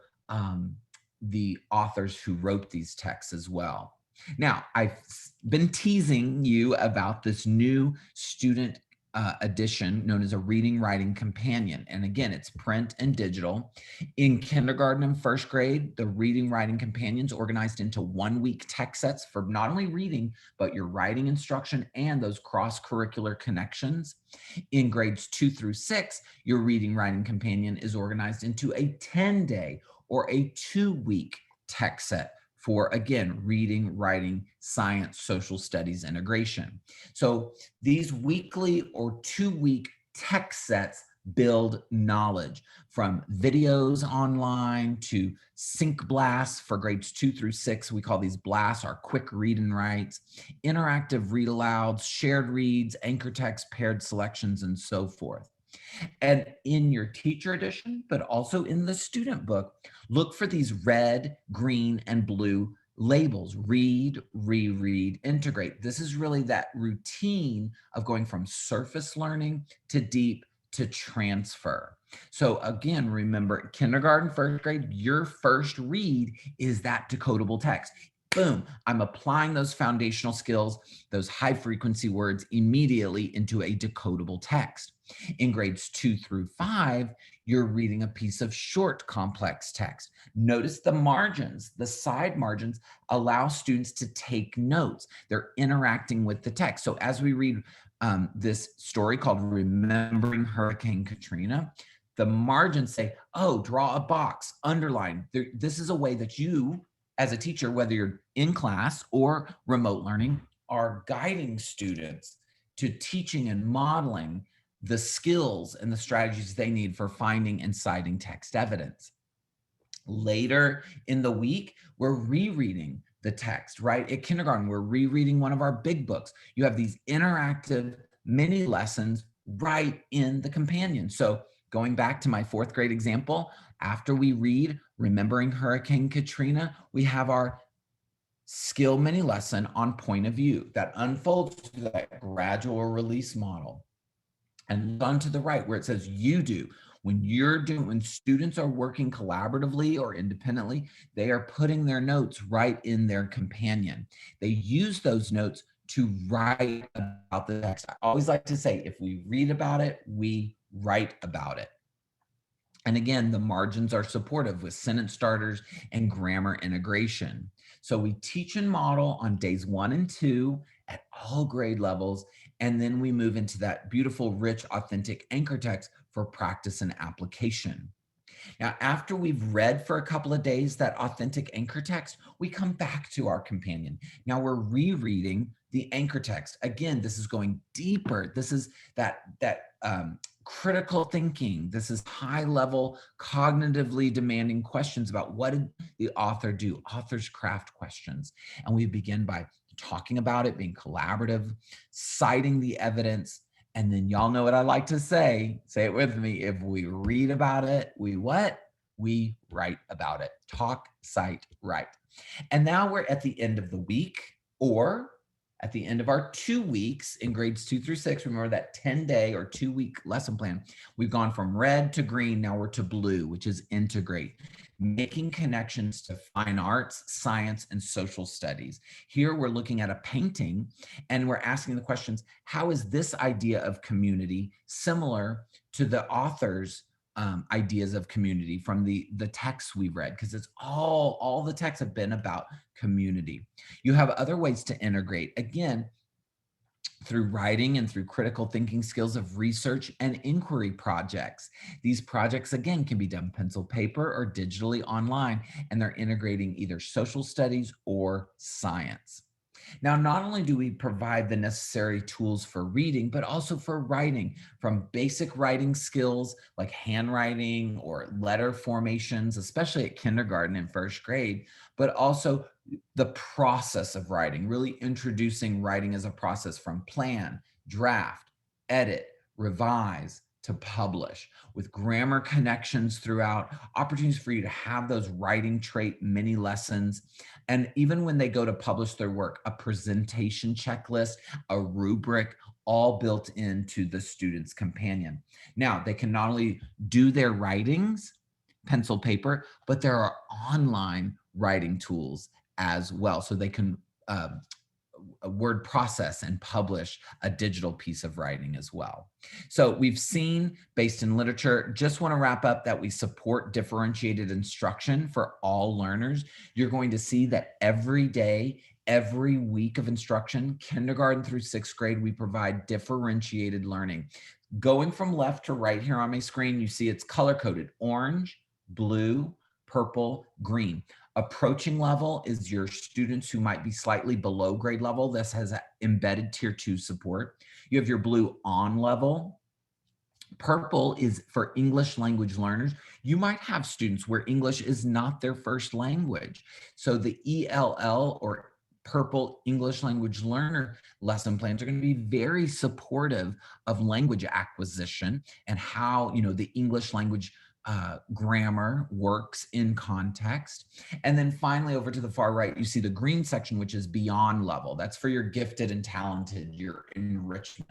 the authors who wrote these texts as well. Now, I've been teasing you about this new student edition known as a reading writing companion. And again, it's print and digital. In kindergarten and 1st grade, the reading writing companions organized into 1-week text sets for not only reading, but your writing instruction and those cross-curricular connections. In grades 2 through 6, your reading writing companion is organized into a 10-day or a 2-week text set for, again, reading, writing, science, social studies integration. So these weekly or 2-week text sets build knowledge, from videos online to sync blasts for grades 2 through 6. We call these blasts our quick read and writes, interactive read alouds, shared reads, anchor text, paired selections, and so forth. And in your teacher edition, but also in the student book, look for these red, green, and blue labels: read, reread, integrate. This is really that routine of going from surface learning to deep to transfer. So again, remember, kindergarten, 1st grade, your first read is that decodable text. Boom, I'm applying those foundational skills, those high frequency words immediately into a decodable text. In grades 2 through 5, you're reading a piece of short, complex text. Notice the margins, the side margins allow students to take notes. They're interacting with the text. So as we read this story called Remembering Hurricane Katrina, the margins say, oh, draw a box, underline. This is a way that you, as a teacher, whether you're in class or remote learning, are guiding students to teaching and modeling the skills and the strategies they need for finding and citing text evidence. Later in the week, we're rereading the text, right? At kindergarten, we're rereading one of our big books. You have these interactive mini lessons right in the companion. So going back to my 4th grade example, after we read Remembering Hurricane Katrina, we have our skill mini lesson on point of view that unfolds to that gradual release model. And on to the right where it says you do. When students are working collaboratively or independently, they are putting their notes right in their companion. They use those notes to write about the text. I always like to say, if we read about it, we write about it. And again, the margins are supportive with sentence starters and grammar integration. So we teach and model on days 1 and 2 at all grade levels. And then we move into that beautiful, rich, authentic anchor text for practice and application. Now, after we've read for a couple of days that authentic anchor text, we come back to our companion. Now we're rereading the anchor text. Again, this is going deeper. This is that critical thinking. This is high level, cognitively demanding questions about what did the author do, author's craft questions. And we begin by talking about it, being collaborative, citing the evidence. And then y'all know what I like to say it with me. If we read about it, we what? We write about it. Talk, cite, write. And now we're at the end of the week, or at the end of our 2 weeks in grades 2 through 6. Remember that 10-day or 2-week lesson plan. We've gone from red to green. Now we're to blue, which is integrate, making connections to fine arts, science, and social studies. Here we're looking at a painting and we're asking the questions, how is this idea of community similar to the author's ideas of community from the texts we've read? Because it's all the texts have been about community. You have other ways to integrate, again, through writing and through critical thinking skills of research and inquiry projects. These projects, again, can be done pencil, paper, or digitally online, and they're integrating either social studies or science. Now, not only do we provide the necessary tools for reading, but also for writing, from basic writing skills like handwriting or letter formations, especially at kindergarten and first grade, but also the process of writing, really introducing writing as a process from plan, draft, edit, revise, to publish, with grammar connections throughout, opportunities for you to have those writing trait mini lessons. And even when they go to publish their work, a presentation checklist, a rubric, all built into the student's companion. Now, they can not only do their writings, pencil, paper, but there are online writing tools as well. So they can word process and publish a digital piece of writing as well. So we've seen, based in literature, just want to wrap up that we support differentiated instruction for all learners. You're going to see that every day, every week of instruction, kindergarten through 6th grade, we provide differentiated learning. Going from left to right here on my screen, you see it's color-coded: orange, blue, purple, green. Approaching level is your students who might be slightly below grade level. This has embedded tier 2 support. You have your blue on level. Purple is for English language learners. You might have students where English is not their first language. So the ELL, or Purple English Language Learner lesson plans, are going to be very supportive of language acquisition and how, the English language grammar works in context. And then finally, over to the far right, you see the green section, which is beyond level. That's for your gifted and talented, your enrichment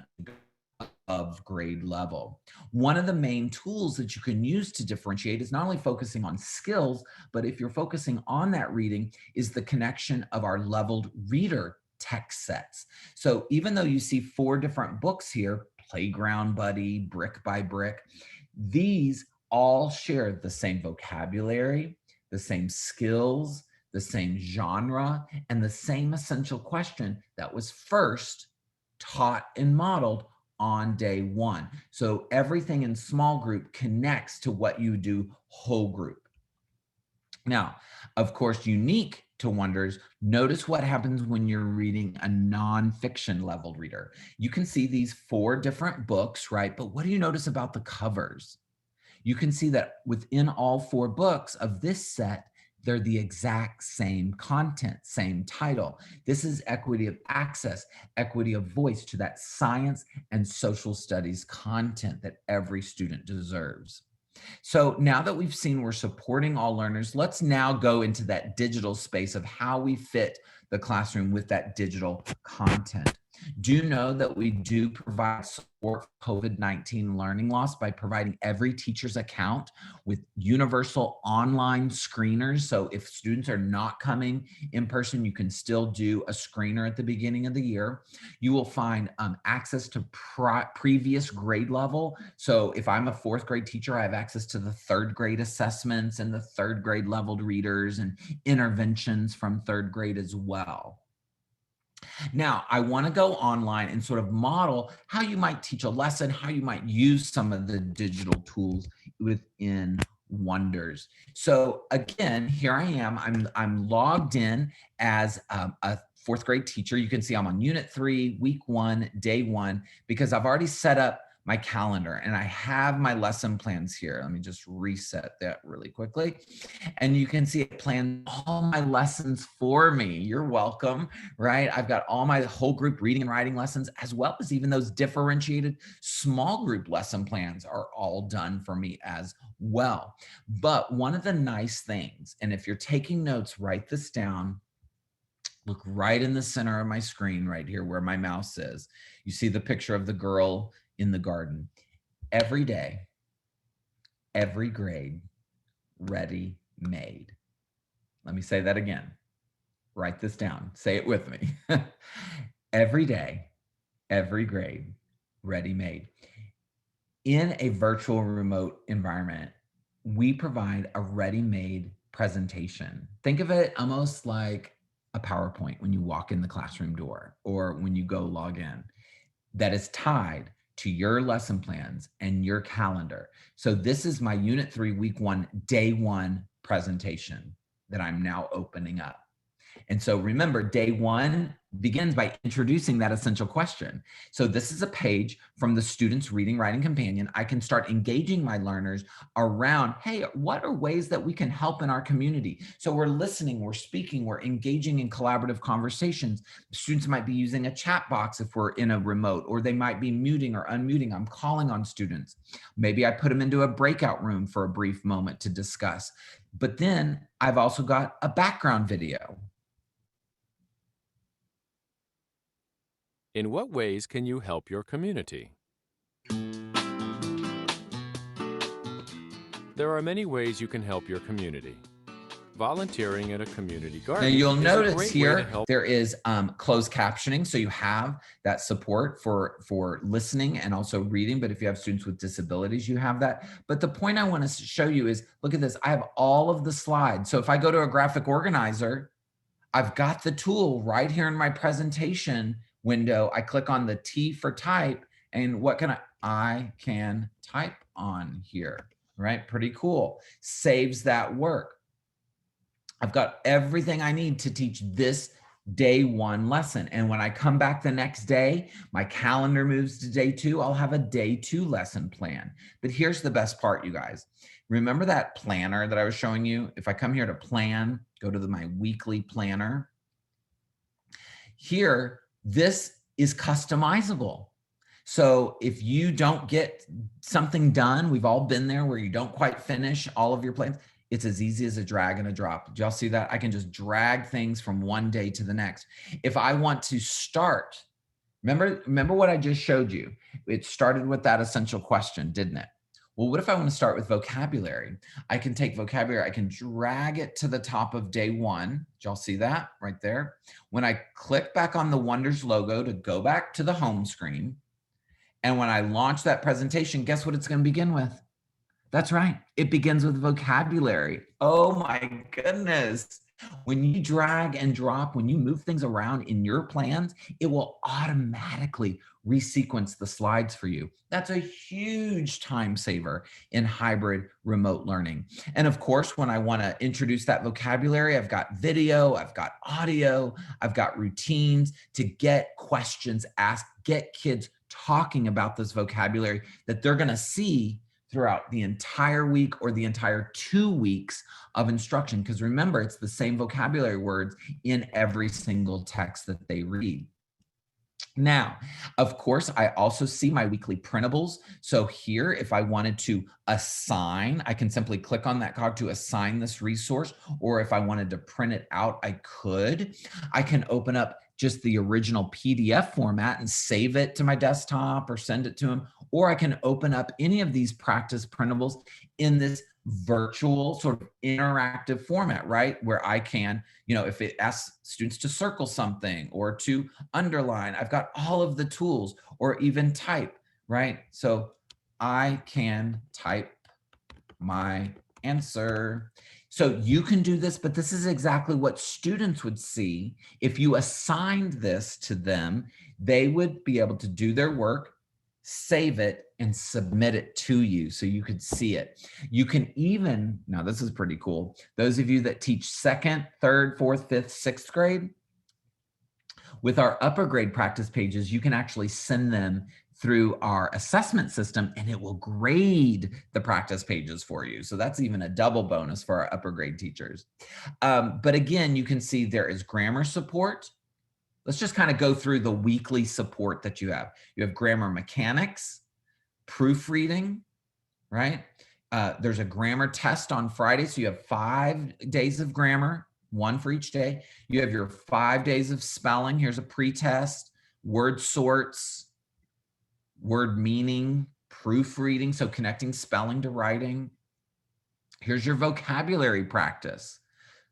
of grade level. One of the main tools that you can use to differentiate is not only focusing on skills, but if you're focusing on that reading, is the connection of our leveled reader text sets. So even though you see 4 different books here, Playground Buddy, Brick by Brick, these all share the same vocabulary, the same skills, the same genre, and the same essential question that was first taught and modeled on day 1. So everything in small group connects to what you do whole group. Now, of course, unique to Wonders, notice what happens when you're reading a nonfiction leveled reader. You can see these 4 different books, right? But what do you notice about the covers? You can see that within all 4 books of this set, they're the exact same content, same title. This is equity of access, equity of voice to that science and social studies content that every student deserves. So now that we've seen we're supporting all learners, let's now go into that digital space of how we fit the classroom with that digital content. Do know that we do provide support for COVID-19 learning loss by providing every teacher's account with universal online screeners. So if students are not coming in person, you can still do a screener at the beginning of the year. You will find access to previous grade level. So if I'm a 4th grade teacher, I have access to the 3rd grade assessments and the 3rd grade leveled readers and interventions from 3rd grade as well. Now, I want to go online and sort of model how you might teach a lesson, how you might use some of the digital tools within Wonders. So again, here I am. I'm logged in as a fourth grade teacher. You can see I'm on Unit 3, Week 1, Day 1, because I've already set up my calendar and I have my lesson plans here. Let me just reset that really quickly. And you can see it planned all my lessons for me. You're welcome, right? I've got all my whole group reading and writing lessons, as well as even those differentiated small group lesson plans are all done for me as well. But one of the nice things, and if you're taking notes, write this down. Look right in the center of my screen right here where my mouse is. You see the picture of the girl in the garden. Every day, every grade, ready, made. Let me say that again. Write this down. Say it with me. Every day, every grade, ready, made. In a virtual remote environment, we provide a ready-made presentation. Think of it almost like a PowerPoint when you walk in the classroom door or when you go log in, that is tied to your lesson plans and your calendar. So this is my Unit 3, Week 1, Day 1 presentation that I'm now opening up. And so remember, Day 1 begins by introducing that essential question. So this is a page from the Student's Reading Writing Companion. I can start engaging my learners around, hey, what are ways that we can help in our community? So we're listening, we're speaking, we're engaging in collaborative conversations. Students might be using a chat box if we're in a remote, or they might be muting or unmuting. I'm calling on students. Maybe I put them into a breakout room for a brief moment to discuss. But then I've also got a background video. In what ways can you help your community? There are many ways you can help your community. Volunteering at a community garden. Now you'll is a notice great way to here help. there is closed captioning, so you have that support for listening and also reading. But if you have students with disabilities, you have that. But the point I want to show you is, look at this. I have all of the slides. So if I go to a graphic organizer, I've got the tool right here in my presentation window. I click on the T for type, and what can I can type on here, right? Pretty cool. Saves that work. I've got everything I need to teach this Day 1 lesson. And when I come back the next day, my calendar moves to Day 2. I'll have a Day 2 lesson plan. But here's the best part, you guys. Remember that planner that I was showing you? If I come here to plan, go to my weekly planner. Here, this is customizable. So if you don't get something done, we've all been there where you don't quite finish all of your plans. It's as easy as a drag and a drop. Did y'all see that? I can just drag things from one day to the next. If I want to start, remember what I just showed you? It started with that essential question, didn't it? Well, what if I want to start with vocabulary? I can take vocabulary, I can drag it to the top of Day 1. Did y'all see that right there? When I click back on the Wonders logo to go back to the home screen, and when I launch that presentation, guess what it's going to begin with? That's right. It begins with vocabulary. Oh my goodness. When you drag and drop, when you move things around in your plans, it will automatically resequence the slides for you. That's a huge time saver in hybrid remote learning. And of course, when I want to introduce that vocabulary, I've got video, I've got audio, I've got routines to get questions asked, get kids talking about this vocabulary that they're going to see throughout the entire week or the entire 2 weeks of instruction. Because remember, it's the same vocabulary words in every single text that they read. Now, of course, I also see my weekly printables. So here, if I wanted to assign, I can simply click on that cog to assign this resource. Or if I wanted to print it out, I could. I can open up just the original PDF format and save it to my desktop or send it to them. Or I can open up any of these practice printables in this virtual sort of interactive format, right? Where I can, if it asks students to circle something or to underline, I've got all of the tools, or even type, right? So I can type my answer. So you can do this, but this is exactly what students would see. If you assigned this to them, they would be able to do their work, save it, and submit it to you so you could see it. You can even, now this is pretty cool, those of you that teach second, third, fourth, fifth, sixth grade, with our upper grade practice pages, you can actually send them through our assessment system and it will grade the practice pages for you. So that's even a double bonus for our upper grade teachers. But again, you can see there is grammar support. Let's just kind of go through the weekly support that you have. You have grammar mechanics, proofreading, right? There's a grammar test on Friday. So you have 5 days of grammar, 1 for each day. You have your 5 days of spelling. Here's a pre-test, word sorts, word meaning, proofreading, so connecting spelling to writing. Here's your vocabulary practice,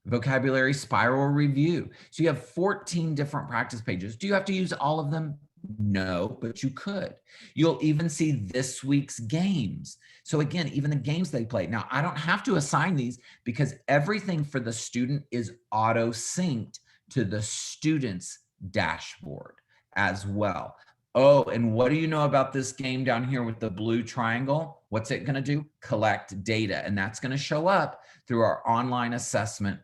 vocabulary spiral review. So you have 14 different practice pages. Do you have to use all of them? No, but you could. You'll even see this week's games. So again, even the games they play. Now, I don't have to assign these because everything for the student is auto-synced to the student's dashboard as well. Oh, and what do you know about this game down here with the blue triangle? What's it going to do? Collect data. And that's going to show up through our online assessment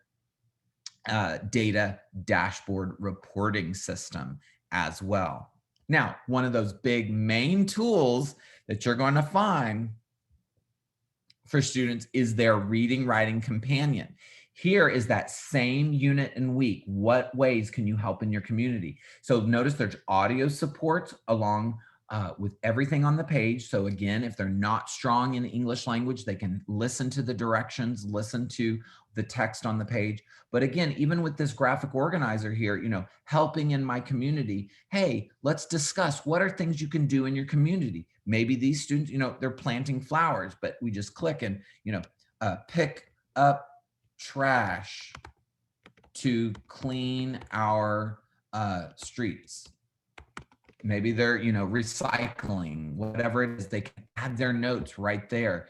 data dashboard reporting system as well. Now, one of those big main tools that you're going to find for students is their reading writing companion. Here is that same unit and week. What ways can you help in your community? So notice there's audio support along with everything on the page. So again, if they're not strong in the English language, they can listen to the directions, listen to the text on the page. But again, even with this graphic organizer here, you know, helping in my community, hey, let's discuss what are things you can do in your community. Maybe these students, you know, they're planting flowers, but we just click and, you know, pick up trash to clean our streets. Maybe they're, you know, recycling, whatever it is, they can add their notes right there.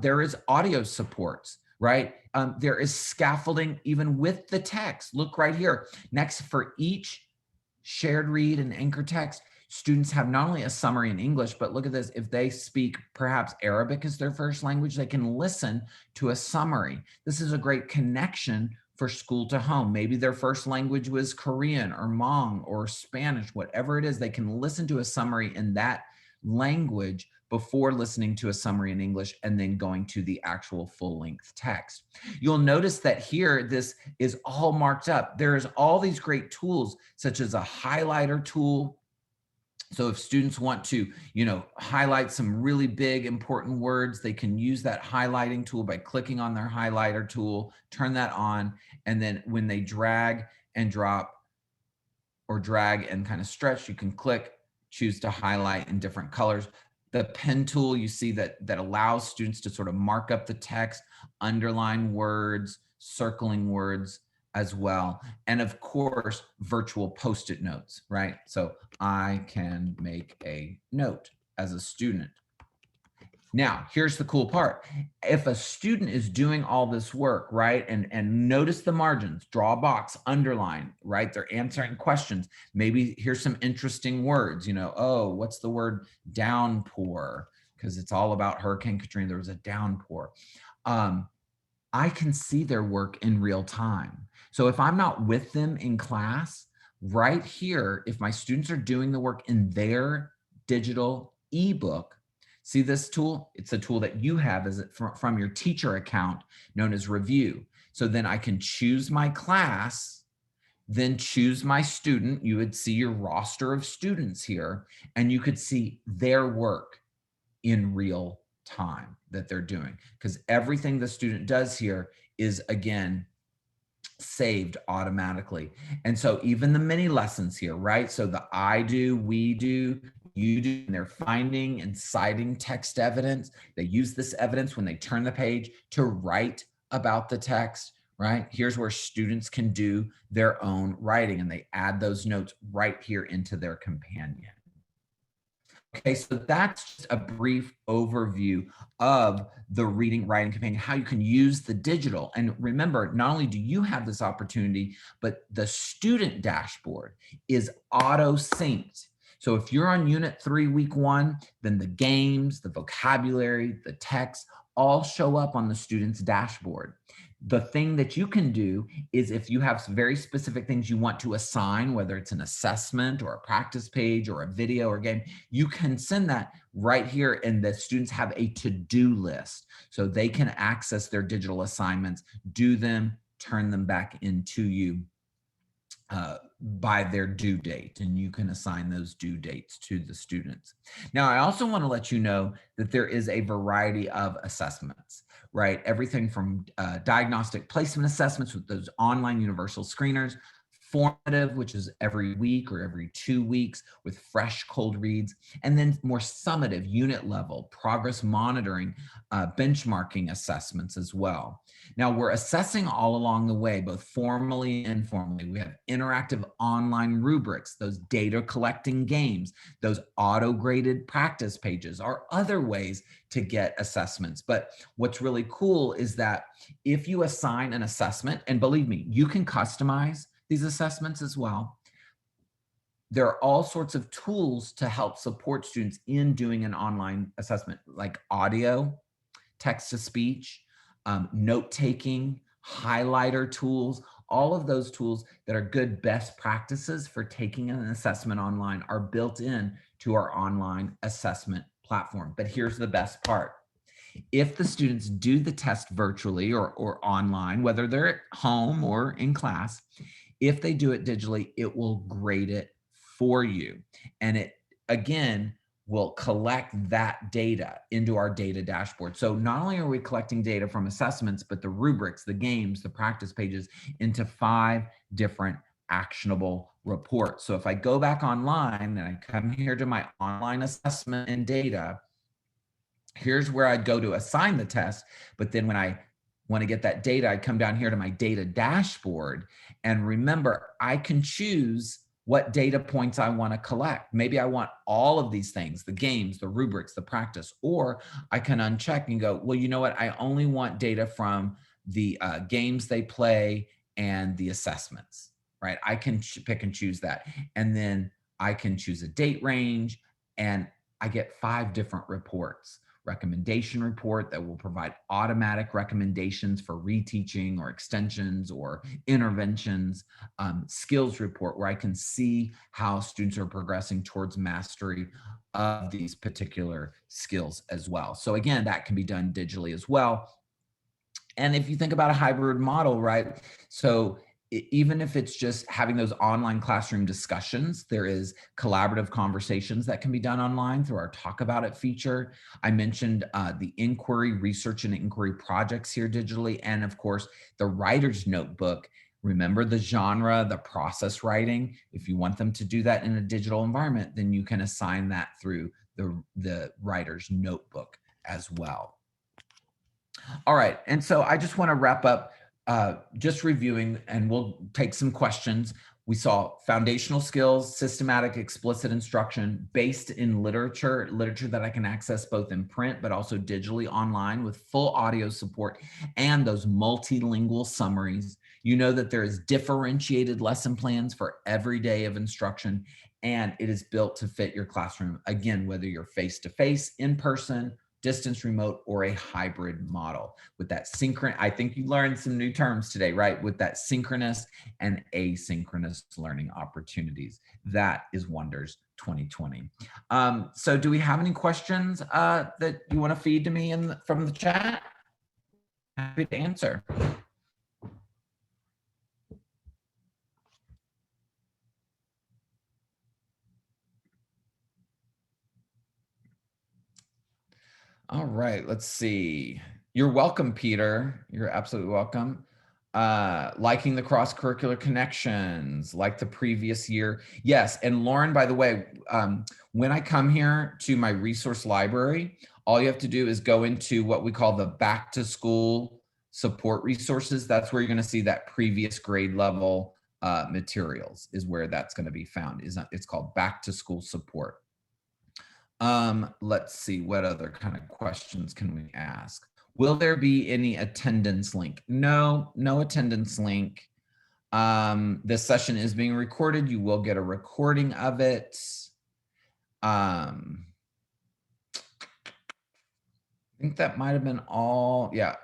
There is audio supports, right? There is scaffolding even with the text. Look right here. Next, for each shared read and anchor text, students have not only a summary in English, but look at this. If they speak perhaps Arabic as their first language, they can listen to a summary. This is a great connection for school to home. Maybe their first language was Korean or Hmong or Spanish, whatever it is, they can listen to a summary in that language before listening to a summary in English and then going to the actual full-length text. You'll notice that here, this is all marked up. There's all these great tools, such as a highlighter tool. So if students want to, you know, highlight some really big important words, they can use that highlighting tool by clicking on their highlighter tool, turn that on, and then when they drag and drop or drag and kind of stretch, you can click, choose to highlight in different colors. The pen tool, you see that allows students to sort of mark up the text, underline words, circling words as well. And of course, virtual Post-it notes, right? So I can make a note as a student. Now, here's the cool part. If a student is doing all this work, right, and notice the margins, draw a box, underline, right? They're answering questions. Maybe here's some interesting words, you know, oh, what's the word downpour? Because it's all about Hurricane Katrina. There was a downpour. I can see their work in real time. So if I'm not with them in class, right here, if my students are doing the work in their digital ebook, see this tool? It's a tool that you have as from your teacher account known as Review. So then I can choose my class, then choose my student. You would see your roster of students here, and you could see their work in real time that they're doing, because everything the student does here is, again, saved automatically. And so even the mini lessons here, right? So the I do, we do, you do, and they're finding and citing text evidence. They use this evidence when they turn the page to write about the text, right? Here's where students can do their own writing, and they add those notes right here into their companion. Okay, so that's just a brief overview of the Reading Writing Companion, how you can use the digital. And remember, not only do you have this opportunity, but the student dashboard is auto-synced. So if you're on Unit 3, Week 1, then the games, the vocabulary, the text all show up on the student's dashboard. The thing that you can do is if you have some very specific things you want to assign, whether it's an assessment or a practice page or a video or game, you can send that right here, and the students have a to-do list. So they can access their digital assignments, do them, turn them back into you by their due date, and you can assign those due dates to the students. Now, I also want to let you know that there is a variety of assessments, right? Everything from diagnostic placement assessments with those online universal screeners, formative, which is every week or every 2 weeks with fresh cold reads, and then more summative, unit level, progress monitoring, benchmarking assessments as well. Now, we're assessing all along the way, both formally and informally. We have interactive online rubrics, those data collecting games, those auto-graded practice pages are other ways to get assessments. But what's really cool is that if you assign an assessment, and believe me, you can customize these assessments as well. There are all sorts of tools to help support students in doing an online assessment, like audio, text-to-speech, note-taking, highlighter tools. All of those tools that are good best practices for taking an assessment online are built in to our online assessment platform. But here's the best part. If the students do the test virtually or online, whether they're at home or in class, if they do it digitally, it will grade it for you. And it, again, will collect that data into our data dashboard. So not only are we collecting data from assessments, but the rubrics, the games, the practice pages into 5 different actionable reports. So if I go back online and I come here to my online assessment and data, here's where I'd go to assign the test. But then when I want to get that data, I come down here to my data dashboard. And remember, I can choose what data points I want to collect. Maybe I want all of these things, the games, the rubrics, the practice, or I can uncheck and go, well, you know what? I only want data from the games they play and the assessments, right? I can pick and choose that. And then I can choose a date range, and I get 5 different reports. Recommendation report that will provide automatic recommendations for reteaching or extensions or interventions, skills report where I can see how students are progressing towards mastery of these particular skills as well. So again, that can be done digitally as well. And if you think about a hybrid model, right? So even if it's just having those online classroom discussions, there is collaborative conversations that can be done online through our Talk About It feature. I mentioned the inquiry, research and inquiry projects here digitally, and of course, the writer's notebook. Remember the genre, the process writing. If you want them to do that in a digital environment, then you can assign that through the writer's notebook as well. All right, and so I just want to wrap up just reviewing, and we'll take some questions. We saw foundational skills, systematic explicit instruction based in literature that I can access both in print but also digitally online with full audio support and those multilingual summaries. You know that there is differentiated lesson plans for every day of instruction, and it is built to fit your classroom. Again, whether you're face-to-face, in person, distance remote, or a hybrid model with that synchronous. I think you learned some new terms today, right? With that synchronous and asynchronous learning opportunities. That is Wonders 2020. So do we have any questions that you want to feed to me from the chat? Happy to answer. All right, let's see. You're welcome, Peter. You're absolutely welcome. Liking the cross-curricular connections, like the previous year. Yes, and Lauren, by the way, when I come here to my resource library, all you have to do is go into what we call the back to school support resources. That's where you're gonna see that previous grade level materials is where that's gonna be found. It's called back to school support. Let's see, what other kind of questions can we ask? Will there be any attendance link? No, no attendance link. This session is being recorded. You will get a recording of it. I think that might have been all. Yeah.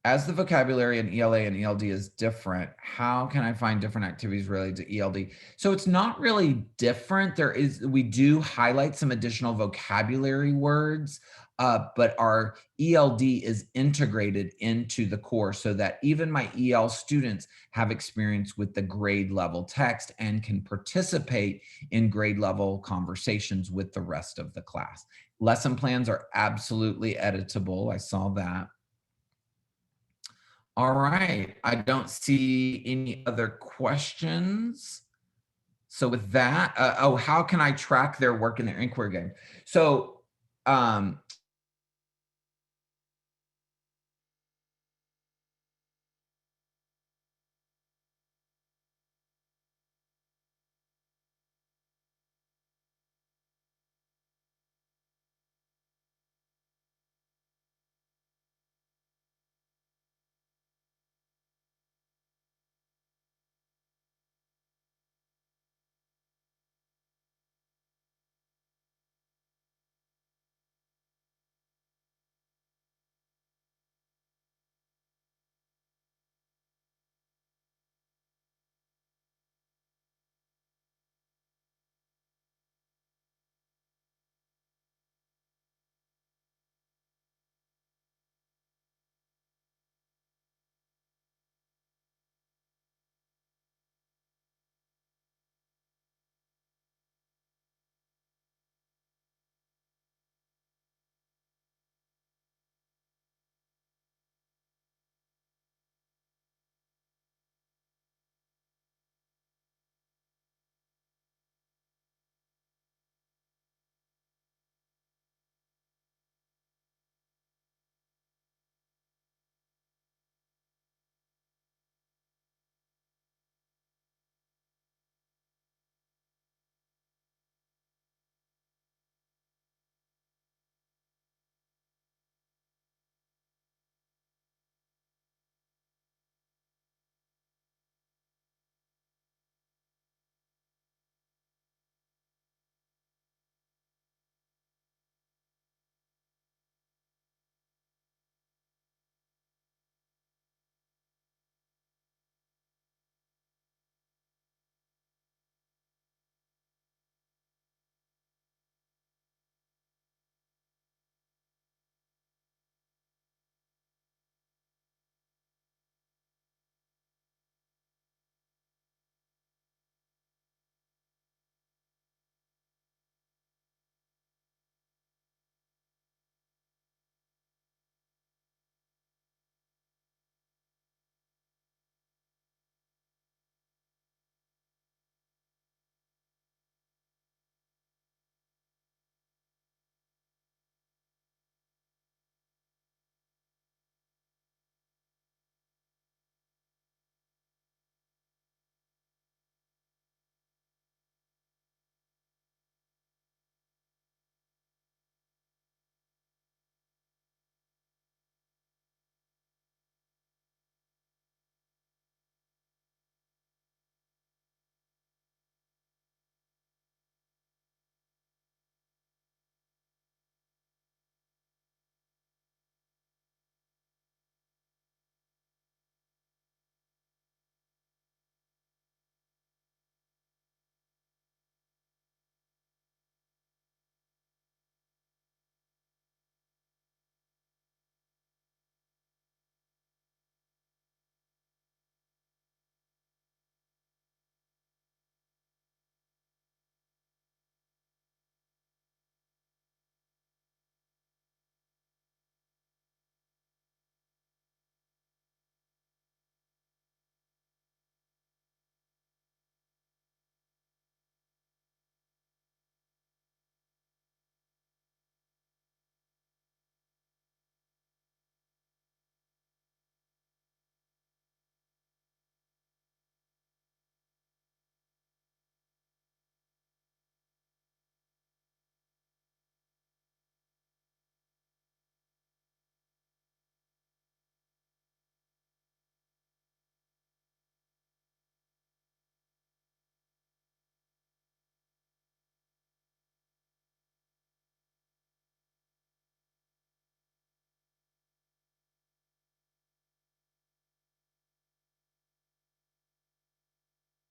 As the vocabulary in ELA and ELD is different, how can I find different activities related to ELD? So it's not really different. We do highlight some additional vocabulary words, but our ELD is integrated into the course so that even my EL students have experience with the grade level text and can participate in grade level conversations with the rest of the class. Lesson plans are absolutely editable. I saw that. All right, I don't see any other questions. So with that, how can I track their work in their inquiry game? So